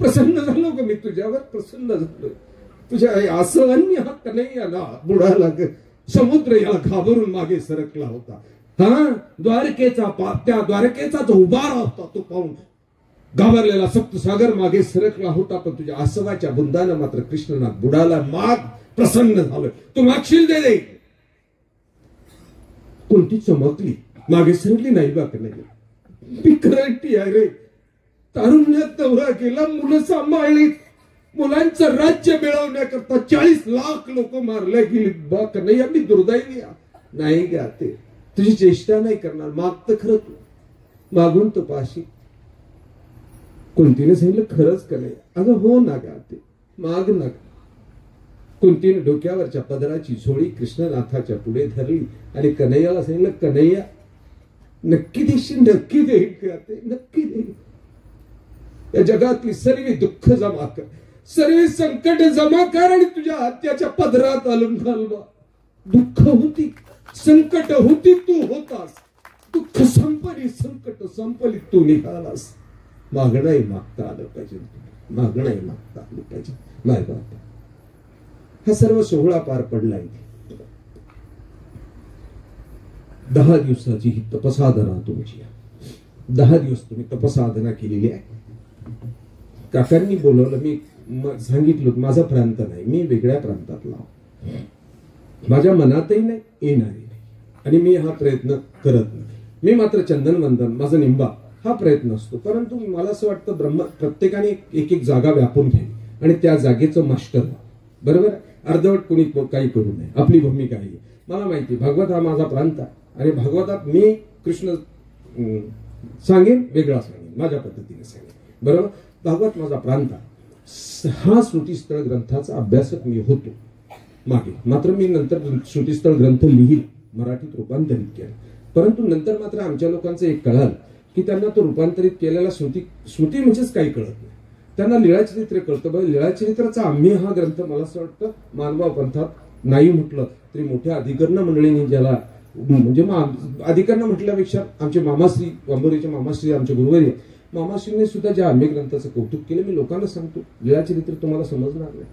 प्रसन्न झालो का मी तुझ्यावर? प्रसन्न झालो. तुझ्या आसवांनी हा कन्हैयाला बुडाला समुद्र याला घाबरून मागे सरकला होता. हा त्या द्वारकेचा जो उभारा होता तो पाहून घाबरलेला सप्तसागर मागे सरकला होता. पण तुझ्या आसवाच्या बुंदानं मात्र कृष्णनाथ बुडाला. माग प्रसन्न झालं. तू मागशील दे. कोणती चमकली मागे सरकली नाही बा कन्हैया. बिकरटी आहे रे. तारुण्यात नवरा गेला, मुलं सांभाळली, मुलांचं राज्य मिळवण्याकरता 40 लाख लोक मारले गेली. बा कन्हैया मी दुर्दैवी नाही गा. ते तुझी चेष्टा नाही करणार. माग तर खरं तू मागून तो पाशी. कुंतीने सांगितलं खरंच कन्हैया. अगं हो ना गा ते माग ना. कुंतीने डोक्यावरच्या पदराची झोळी कृष्णनाथाच्या पुढे धरली आणि कन्हैयाला सांगितलं कन्हैया नक्की देशील. नक्की देईल का ते. नक्की देईल. या जगातली सर्व दुःख जमा कर, सर्व संकट जमा कर आणि तुझ्या हत्याच्या पदरात आलून घालवा. दुःख होती, संकट होती, तू होतास. दुःख संपली, संकट संपली, तू निघालास. मागणंही मागता आलं पाहिजे. मागणंही मागता आलं पाहिजे. माय बाप हा सर्व सोहळा पार पडलाय. 10 दिवसाची ही तपसाधना तुमची. 10 दिवस तुम्ही तपसाधना केलेली आहे. काकांनी बोलवलं. मी सांगितलं माझा प्रांत नाही, मी वेगळ्या प्रांतातला. माझ्या मनातही नाही, येणारही नाही. आणि मी हा प्रयत्न करत नाही. मी मात्र चंदनवंदन माझा निंबा हा प्रयत्न असतो. परंतु मला असं वाटतं प्रत्येकाने एक एक जागा व्यापून घ्यावी आणि त्या जागेचं मास्टर व्हा. बरोबर. अर्धवट कोणी काही करू नये. आपली भूमिका आहे. मला माहिती भागवत हा माझा प्रांत आहे आणि भागवतात मी कृष्ण सांगेन, वेगळा सांगेन, माझ्या पद्धतीने सांगेन. बरोबर. भागवत माझा प्रांत आहे. हा श्रुतीस्थळ ग्रंथाचा अभ्यासक मी होतो मागे. मात्र मी नंतर श्रुतीस्थळ ग्रंथ लिहिल, मराठीत रूपांतरित केलं. परंतु नंतर मात्र आमच्या लोकांचं एक कळालं की त्यांना तो रूपांतरित केलेला श्रुती म्हणजेच काही कळत नाही. त्यांना लीळाचरित्र कळतं. बरं, लीळाचरित्राचा आम्ही हा ग्रंथ मला असं वाटतं मानवा पंथात नाही म्हटलं तरी मोठ्या अधिकरण मंडळींनी ज्याला म्हणजे अधिकरण म्हटल्यापेक्षा आमचे मामाश्री, वांबोरीचे मामाश्री, आमचे गुरुवारी मामाश्रीने सुद्धा ज्या आम्ही ग्रंथाचं कौतुक केलं. मी लोकांना सांगतो लीळाचरित्र तुम्हाला समजणार नाही.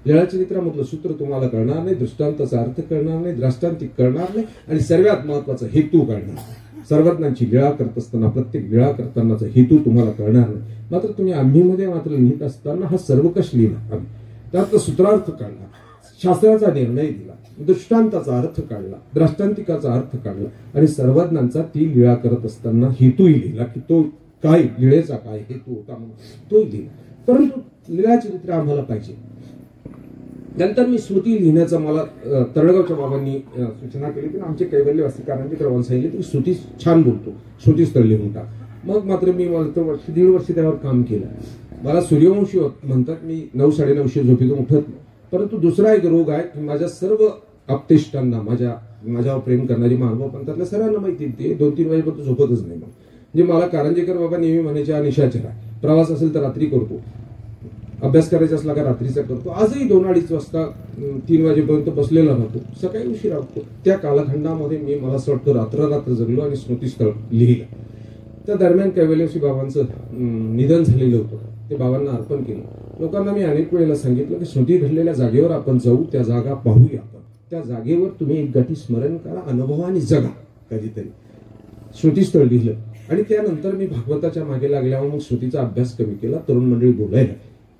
लीळाचरित्रामधलं सूत्र तुम्हाला कळणार नाही, दृष्टांताचा अर्थ कळणार नाही, द्राष्टांतिक कळणार नाही आणि सर्वात महत्वाचा हेतू कळणार नाही. सर्वज्ञांची लीळा करत असताना प्रत्येक लीळा करतानाचा हेतू तुम्हाला कळणार नाही. मात्र तुम्ही आम्हीमध्ये मात्र लिहित असताना हा सर्वकष लिहिला. आम्ही त्यातला सूत्रार्थ काढला, शास्त्राचा निर्णय दिला, दृष्टांताचा अर्थ काढला, द्राष्टांतिकाचा अर्थ काढला आणि सर्वज्ञांचा ती लीळा करत असताना हेतूही लिहिला की तो काय लीळेचा काय हेतू होता म्हणून तोही लिहिला. परंतु लीळाचरित्र आम्हाला पाहिजे. नंतर मी श्रुती लिहिण्याचा मला तळगावच्या बाबांनी सूचना केली की आमचे कैवल्यवासी कारंजी क्रमांक सांगितले तुम्ही श्रुती छान बोलतो, श्रुतीस्थळ लिहून टाक. मग मात्र मी मला 1.5 वर्ष त्यावर काम केलं. मला सूर्यवंशी म्हणतात. मी 9-9:30 झोपेतून उठत नाही. परंतु दुसरा एक रोग आहे की माझ्या सर्व आप्तेष्टांना, माझ्यावर प्रेम करणारी मानव पंथातल्या सर्वांना माहिती ते 2-3 वाजेपर्यंत झोपतच नाही. म्हणजे मला कारंजेकर बाबा नेहमी म्हणायचे निशाचर आहे. प्रवास असेल तर रात्री करतो, अभ्यास करायचा असला का रात्रीचा करतो. आजही 2-2:30 वाजता 3 वाजेपर्यंत बसलेला राहतो, सकाळी उशिरा उठतो. त्या कालखंडामध्ये मी मला असं वाटतं रात्र जगलो आणि स्मृतीस्थळ लिहिलं. त्या दरम्यान कैवल्यवासी बाबांचं निधन झालेलं होतं. ते बाबांना अर्पण केलं. लोकांना मी अनेक वेळेला सांगितलं की स्मृती घडलेल्या जागेवर आपण जाऊ, त्या जागा पाहूया. आपण त्या जागेवर तुम्ही एक गाठी स्मरण करा, अनुभवाने जगा कधीतरी. श्रुतीस्थळ लिहिलं आणि त्यानंतर मी भागवताच्या मागे लागल्यावर मग श्रुतीचा अभ्यास कमी केला. तरुण मंडळी बोलायला.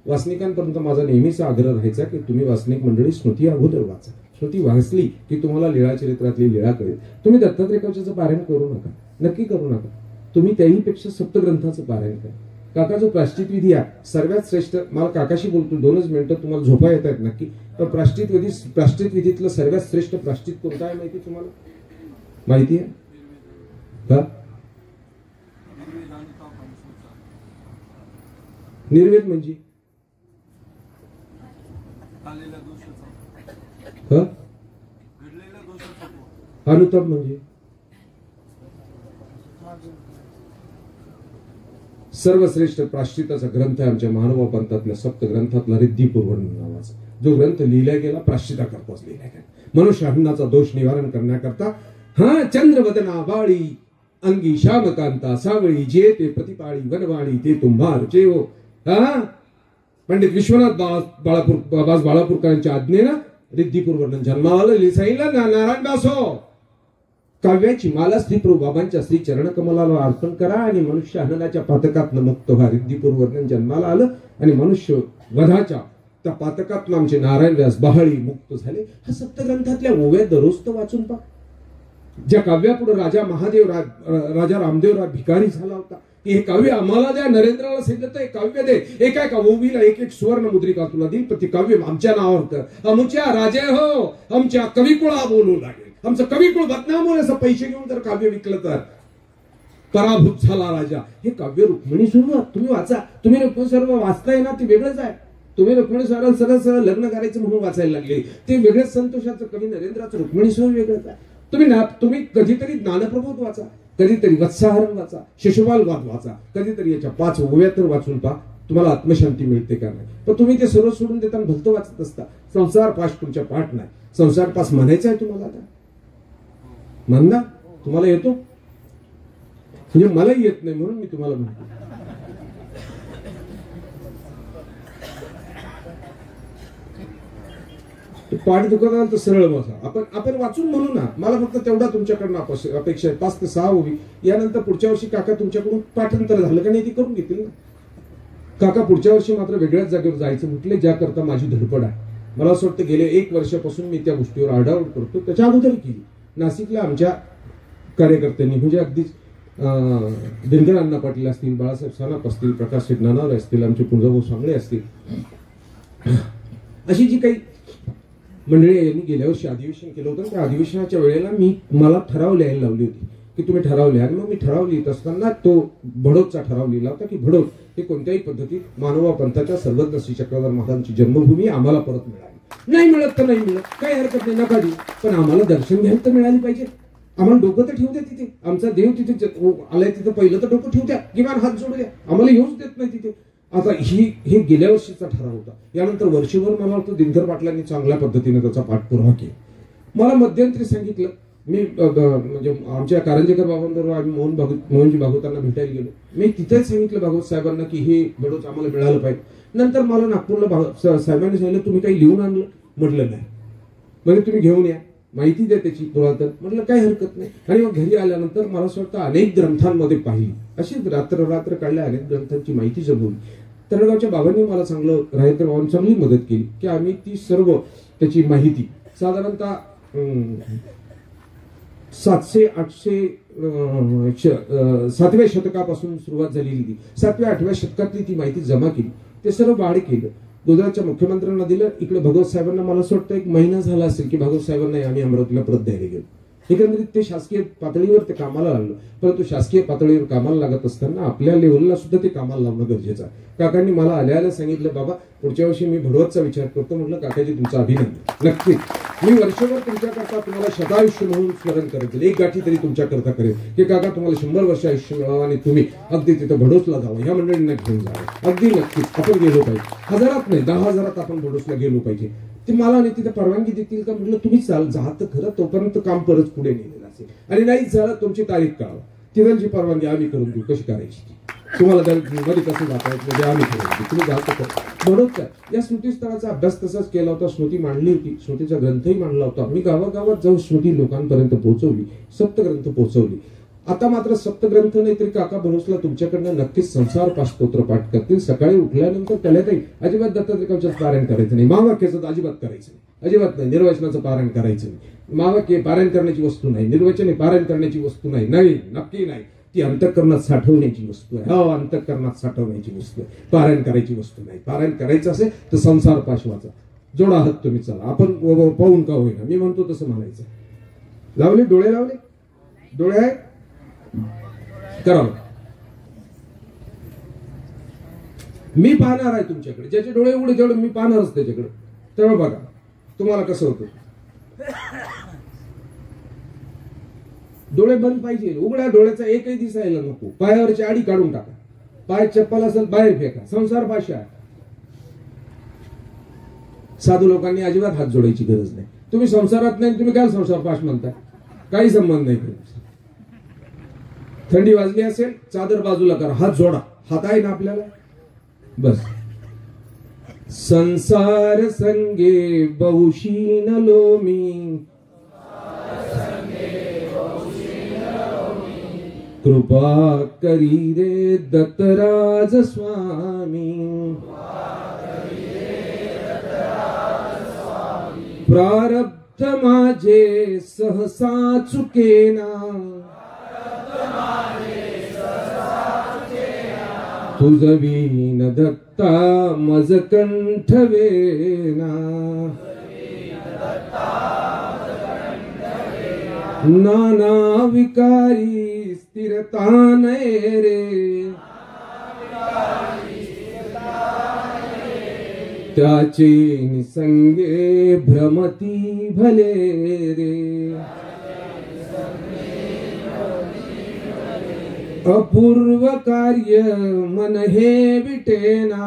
वाचनिकांपर्यंत माझा नेहमीचा आग्रह राहायचा की तुम्ही वाचनिक मंडळी स्मृती अगोदर वाचा. श्रुती वाचली की तुम्हाला लीळाचरित्रातली लीळा कळेल. तुम्ही दत्तात्रय कवचाचं पारायण करू नका, नक्की करू नका. तुम्ही त्याहीपेक्षा सप्तग्रंथाचं पारायण करा. काका जो प्राश्चित विधी आहे सर्वात श्रेष्ठ. मला काकाशी बोलतो 2च मिनिटं, तुम्हाला झोपा येत आहेत नक्की. पण प्राश्चित विधीतलं सर्वात श्रेष्ठ प्राश्चित कोणतं आहे माहिती तुम्हाला? माहिती आहे का? निर्वेद म्हणजे अनुताप म्हणजे सर्वश्रेष्ठ प्राश्चिताचा ग्रंथ आहे आमच्या मानव पंथातल्या सप्त ग्रंथातला रिद्धिपूर्वण नावाचा जो ग्रंथ लिहिला गेला प्राश्चिताकरताच लिहिला गेला. मनुष्यान्नाचा दोष निवारण करण्याकरता. हा चंद्रवदना बाळी अंगी श्यामकांता सावळी जे ते प्रतिपाळी वनवाणी ते तुम्हार जेव. हा पंडित विश्वनाथ बाळापूरकरांच्या आज्ञेनं रिद्धिपूर वर्णन जन्माला आलं. सांगितलं नारायण दास हो, काव्याची माला श्री प्रभू बाबांच्या श्री चरणकमलाला अर्पण करा आणि मनुष्य हननाच्या पातकातनं मुक्त व्हा. रिद्धिपूर वर्णन जन्माला आलं आणि मनुष्य वधाच्या त्या पातकातनं आमचे नारायण व्यास बहाळी मुक्त झाले. हा सप्तग्रंथातल्या ओव्या दररोज तर वाचून पहा. ज्या काव्यापुढे राजा महादेव राजा रामदेवराव भिकारी झाला होता, हे काव्य आम्हाला द्या, नरेंद्राला सांगितलं तर काव्य दे, एका एका ओवीला एक एक सुवर्ण मुद्रिका तुला देईल, पण ती काव्य आमच्या नावावर कर. आमच्या राजे हो, आमच्या कविकुळा बोलू लागेल, आमचं कविकुळ बदनाम होईल असं पैसे घेऊन जर काव्य विकलं तर पराभूत झाला राजा. हे काव्य रुक्मिणी सुरुवात तुम्ही वाचा. तुम्ही रुक्मिणी सर्व वाचताय ना, ते वेगळंच आहे. तुम्ही रुक्मिणी सरळ सरळ सरळ लग्न करायचं म्हणून वाचायला लागले, ते वेगळंच. संतोषाचं कवी नरेंद्राचं रुक्मिणी स्वर वेगळंच आहे. तुम्ही कधीतरी ज्ञानप्रबोध वाचा, कधीतरी वत्साहरण वाचा, शिशुपाल वाद वाचा, कधीतरी याच्या 5 ओव्या तर वाचून पहा, तुम्हाला आत्मशांती मिळते का नाही. पण तुम्ही ते सर्व सोडून देताना भलतं वाचत असता. संसार पाश तुमच्या पाठ नाही. संसार पास म्हणायचा आहे तुम्हाला आता, म्हणा तुम्हाला येतो, म्हणजे मलाही येत नाही म्हणून मी तुम्हाला म्हणतो. पाठ दुखत आलं तर सरळ बसा. आपण वाचून म्हणू ना. मला फक्त तेवढा तुमच्याकडनं अपेक्षा आहे, 5 ते 6 ओवी. यानंतर पुढच्या वर्षी काका तुमच्याकडून पाठांतर झालं का नाही ते करून घेतील ना. काका पुढच्या वर्षी मात्र वेगळ्याच जागेवर जायचं म्हटले, ज्याकरता माझी धडपड आहे. मला असं वाटतं गेले 1 वर्षापासून मी त्या गोष्टीवर आढावा करतो. त्याच्या अगोदर केली नाशिकला आमच्या कार्यकर्त्यांनी, म्हणजे अगदीच दिनकर अण्णा पाटील असतील, बाळासाहेब सानप असतील, प्रकाश नानावरे असतील, आमचे कुंजाभाऊ सांगळे असतील, अशी जी काही मंडळी यांनी गेल्या वर्षी अधिवेशन केलं होतं. त्या अधिवेशनाच्या वेळेला मला ठराव लिहायला लावली होती की तुम्ही ठराव लिहा. आणि मग मी ठराव लिहित असताना तो भडोतचा ठराव लिहिला होता की भडोत हे कोणत्याही पद्धतीत मानवा पंथाच्या सर्वज्ञ श्री चक्रधर महाराजांची जन्मभूमी आम्हाला परत मिळाली. नाही मिळत तर नाही मिळत, काही हरकत नाही, नका देऊ, पण आम्हाला दर्शन घ्यायला तर मिळाली पाहिजे. आम्हाला डोकं तर ठेवू द्या तिथे, आमचा देव तिथे आलाय तिथं पहिलं तर डोकं ठेवू द्या, किमान हात जोडू द्या, आम्हाला येऊच देत नाही तिथे. आता हे गेल्या वर्षीचा ठराव होता. यानंतर वर्षभर मला वाटतं दिनकर पाटलांनी चांगल्या पद्धतीने त्याचा पाठपुरावा केला. मला मध्यंतरी सांगितलं, मी म्हणजे आमच्या कारंजेकर बाबांबरोबर आम्ही मोहनजी भागवतांना भेटायला गेलो. मी तिथेच सांगितलं भागवत साहेबांना की हे बडोच आम्हाला मिळालं पाहिजे. नंतर मला नागपूरला साहेबांनी सांगितलं तुम्ही काही लिहून आणलं, म्हटलं नाही. म्हणजे तुम्ही घेऊन या, माहिती द्या त्याची पुरातन, म्हटलं काही हरकत नाही. आणि मग घरी आल्यानंतर मला असं वाटतं अनेक ग्रंथांमध्ये पाहिली, अशीच रात्र काढल्या, अनेक ग्रंथांची माहिती जमवली. तरगावच्या बाबांनी मला चांगलं, रायकर बाबांनी चांगली मदत केली की आम्ही ती सर्व त्याची माहिती साधारणतः 700-800 7व्या शतकापासून सुरुवात झालेली ती 7व्या-8व्या शतकातली ती माहिती जमा केली. ते सर्व बाळ केलं, गुजरातच्या मुख्यमंत्र्यांना दिलं. इकडे भागवत साहेबांना मला असं वाटतं 1 महिना झाला असेल की भागवत साहेबांना आम्ही अमरावतीला परत द्यायला गेलो. एकंदरीत ते शासकीय पातळीवर ते कामाला लागलं. परंतु शासकीय पातळीवर कामाला लागत असताना आपल्या लेव्हलला सुद्धा ते कामाला लावणं गरजेचं आहे. काकांनी मला आल्या सांगितलं, बाबा पुढच्या वर्षी मी भडवतचा विचार करतो. म्हटलं काकाजी तुमचं अभिनंदन, नक्कीच मी वर्षभर तुमच्याकरता तुम्हाला शतायुष्य म्हणून स्मरण करेल, 1 गाठी तरी तुमच्याकरता करेल की काका तुम्हाला 100 वर्ष आयुष्य मिळावं आणि तुम्ही अगदी तिथं भडोसला जावं, ह्या मंडळींना घेऊन जावं. अगदी नक्कीच आपण गेलो पाहिजे. 1000 नाही 10,000 आपण भडोसला गेलो पाहिजे. ते मला आणि तिथे परवानगी देतील का म्हटलं तुम्ही जा तर खरं, तोपर्यंत काम परत पुढे नेलेलं असेल आणि नाहीच झालं तुमची तारीख कळवा, तिथलची परवानगी आम्ही करून देऊ, कशी करायची तुम्हाला मध्ये कसं जाता येत म्हणजे आम्ही करून देऊ, तुम्ही जातो बरोबर. या स्मृतीस्थळाचा अभ्यास तसाच केला होता, स्मृती मांडली होती, स्मृतीचा ग्रंथही मांडला होता. मी गावागावात जाऊन स्मृती लोकांपर्यंत पोहोचवली, सप्तग्रंथ पोहोचवली. आता मात्र सप्तग्रंथ नाही तरी काका भरोसला तुमच्याकडनं नक्कीच संसार पाठ स्तोत्र पाठ करतील. सकाळी उठल्यानंतर त्याला काही अजिबात दत्तात्रयाचं पारायण करायचं नाही, महावाक्याचं तर अजिबात करायचं नाही, अजिबात नाही. निर्वचनाचं पारायण करायचं नाही. महावाक्य पारायण करण्याची वस्तू नाही, निर्वचन पारायण करण्याची वस्तू नाही, नाही नक्की नाही. ती अंतःकरणात साठवण्याची वस्तू आहे. हो, अंतःकरणात साठवण्याची वस्तू आहे, पारायण करायची वस्तू नाही. पारायण करायचं असेल तर संसार पाशवाचा जोडा आहात तुम्ही, चला आपण पाहून का होईना, मी म्हणतो तसं म्हणायचं. लावले डोळे, लावले डोळे आहे करावं. मी पाहणार आहे तुमच्याकडे, ज्याचे डोळे उघडे तेवढे मी पाहणारच त्याच्याकडे. तेव्हा बघा तुम्हाला कसं होतं. डोळे बंद पाहिजे, उघड्या डोळ्याचा एकही दिसायला नको. पायावरची आडी काढून टाका, पाय चप्पल असेल बाहेर फेका. संसार भाषा साधू लोकांनी अजिबात हात जोडायची गरज नाही. तुम्ही संसारात नाही, तुम्ही काय संसार पाश म्हणता, काही संबंध नाही. थंडी वाजली असेल चादर बाजूला करा, हात जोडा, हात आहे ना आपल्याला, बस. संसार संगे बहुशीनलो मी, कृपा करी रे दत्तराज स्वामी, प्रारब्ध माझे सहसा चुकेना, तुझ विन दत्ता मज कंठवेना, नाना विकारी स्थिरता नये रे, त्याचे निसंगे भ्रमती भले रे, अपूर्व कार्य मन हे विटेना,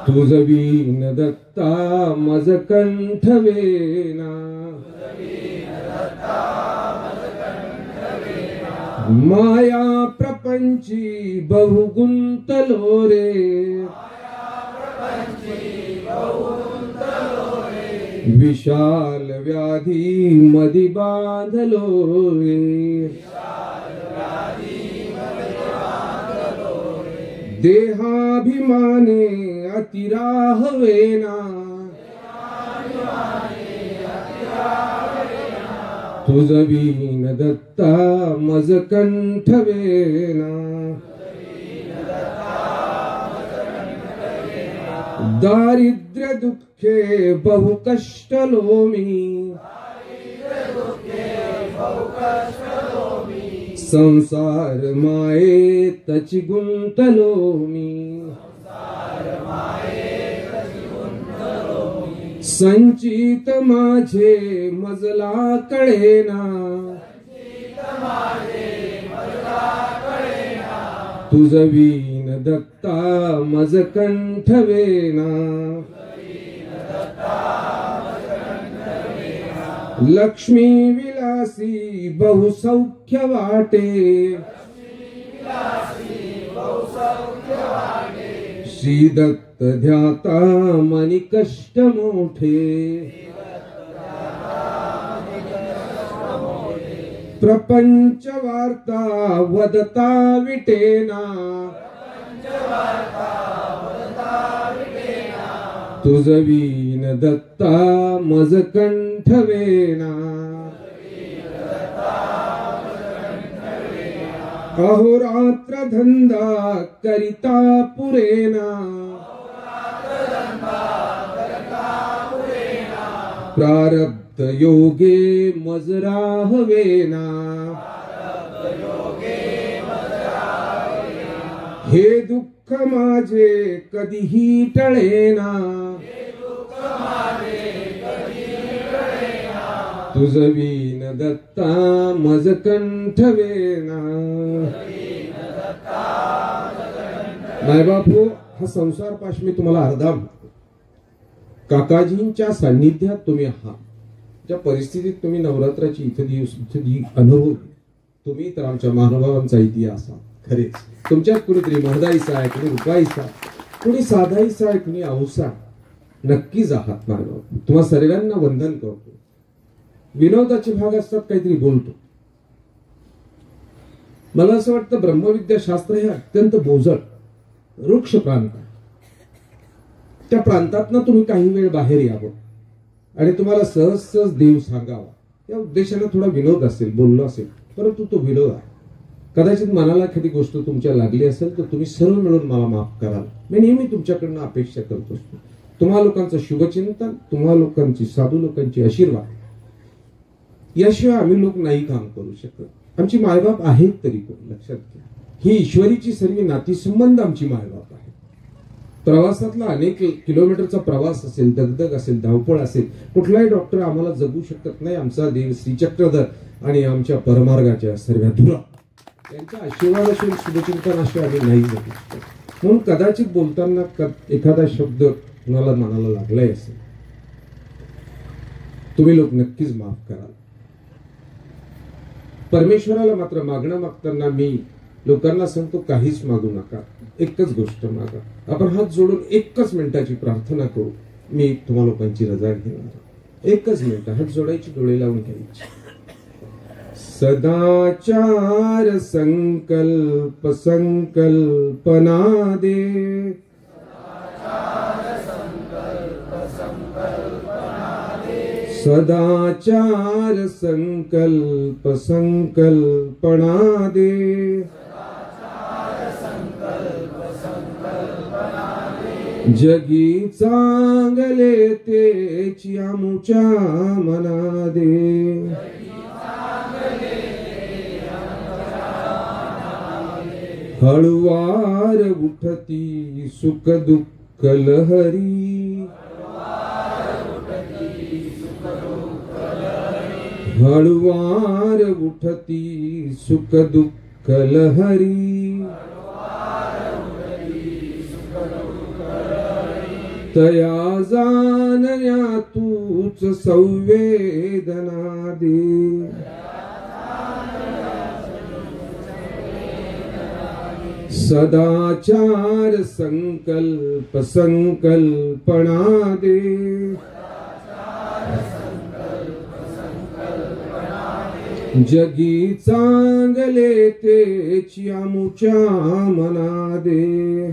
तुझ विन दत्ता मज कंठवेना, माया प्रपंची बहु गुंतलो रे, विशाल व्याधी मदी बांधलो रे, देहाभिमाने अतिराहवेना, तुझ विन दत्ता मज कंठवेना, दारिद्र्य दुःखे बहु कष्टलो मी, संसार माये तची गुंतलो मी, संचित माझे मजला कळेना, तुझ विन दत्ता मज कंठवेना, लक्ष्मी विलासी बहु सौख्य वाटे, श्री दत्त ध्याता मनी कष्ट मोठे, प्रपंच वार्ता वदता विटेना, तुझ विन दत्ता मज कंठवेना, अहोरात्र धंदा करिता पुरेना, प्रारब्ध योगे मज राहवेना, हे दुःख माझे कधीही टळेना, तुझ विन दत्ता मज कंठवेना. मायबापू, हा संसार पाश मी तुम्हाला अर्धा काकाजींच्या सान्निध्यात तुम्ही आहात. ज्या परिस्थितीत तुम्ही नवरात्राची इथे अनुभवली, तुम्ही तर आमच्या महानुभावांचा इतिहास आहात. खरेच तुमच्यात कुणीतरी महदाईचा आहे, कुणी रुपाईचा, कुणी साधाईचा आहे, कुणी औसा. नक्कीच आहात मायबापू. तुम्हा सर्वांना वंदन करतो. विनोदाचे भाग असतात, काहीतरी बोलतो. मला असं वाटतं ब्रह्मविद्या शास्त्र हे अत्यंत बोजड वृक्ष प्रांत आहे. त्या प्रांतातनं तुम्ही काही वेळ बाहेर यावं आणि तुम्हाला सहज सहज देव सांगावा, या उद्देशाने थोडा विनोद असेल, बोललो असेल, परंतु तो विनोद आहे. कदाचित मनाला एखादी गोष्ट तुमच्या लागली असेल तर तुम्ही सर्व मिळून मला माफ कराल. मी नेहमी तुमच्याकडनं अपेक्षा करत असतो. तुम्हा लोकांचं शुभचिंतन, तुम्हा लोकांची, साधू लोकांची आशीर्वाद याशिवाय आम्ही लोक नाही काम करू शकत. आमची मायबाप आहेत तरी कोण, लक्षात घ्या. ही ईश्वरीची सर्व नातीसंबंध आमची मायबाप आहे. प्रवासातला अनेक किलोमीटरचा प्रवास असेल, दगदग असेल, धावपळ असेल, कुठलाही डॉक्टर आम्हाला जगू शकत नाही. आमचा देव श्रीचक्रधर आणि आमच्या परमार्गाच्या सर्व धुरा यांचा आशीर्वाद असेल, शुभचिंतन असे आम्ही नाही जगू शकत. म्हणून कदाचित बोलताना एखादा शब्द कुणाला मनाला लागलाय असेल, तुम्ही लोक नक्कीच माफ कराल. परमेश्वराला मात्र मागणं मागताना मी लोकांना सांगतो काहीच मागू नका, एकच गोष्ट मागा. आपण हात जोडून एकच मिनिटाची प्रार्थना करू. मी तुम्हा लोकांची रजा घेणार. एकच मिनिट हात जोडायची, डोळे लावून घ्यायची. सदाचार संकल्प संकल्पना दे, सदाचार संकल्प संकल्पना दे, जगी चांगले तेची आमुच्या मना दे, हळुवार उठती सुख दुःख लहरी, हळुवार उठती सुख दुःख लहरी, तया जाणण्या तूच संवेदना दे, सदाचार संकल्प संकल्पना दे, जगी चांगले तेची आमुच्या मना दे,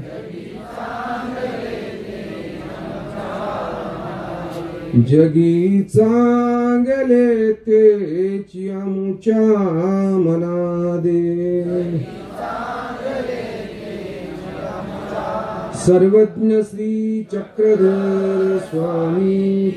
जगी चांगले तेची आमुच्या मना दे. सर्वज्ञ श्री चक्रधर स्वामी.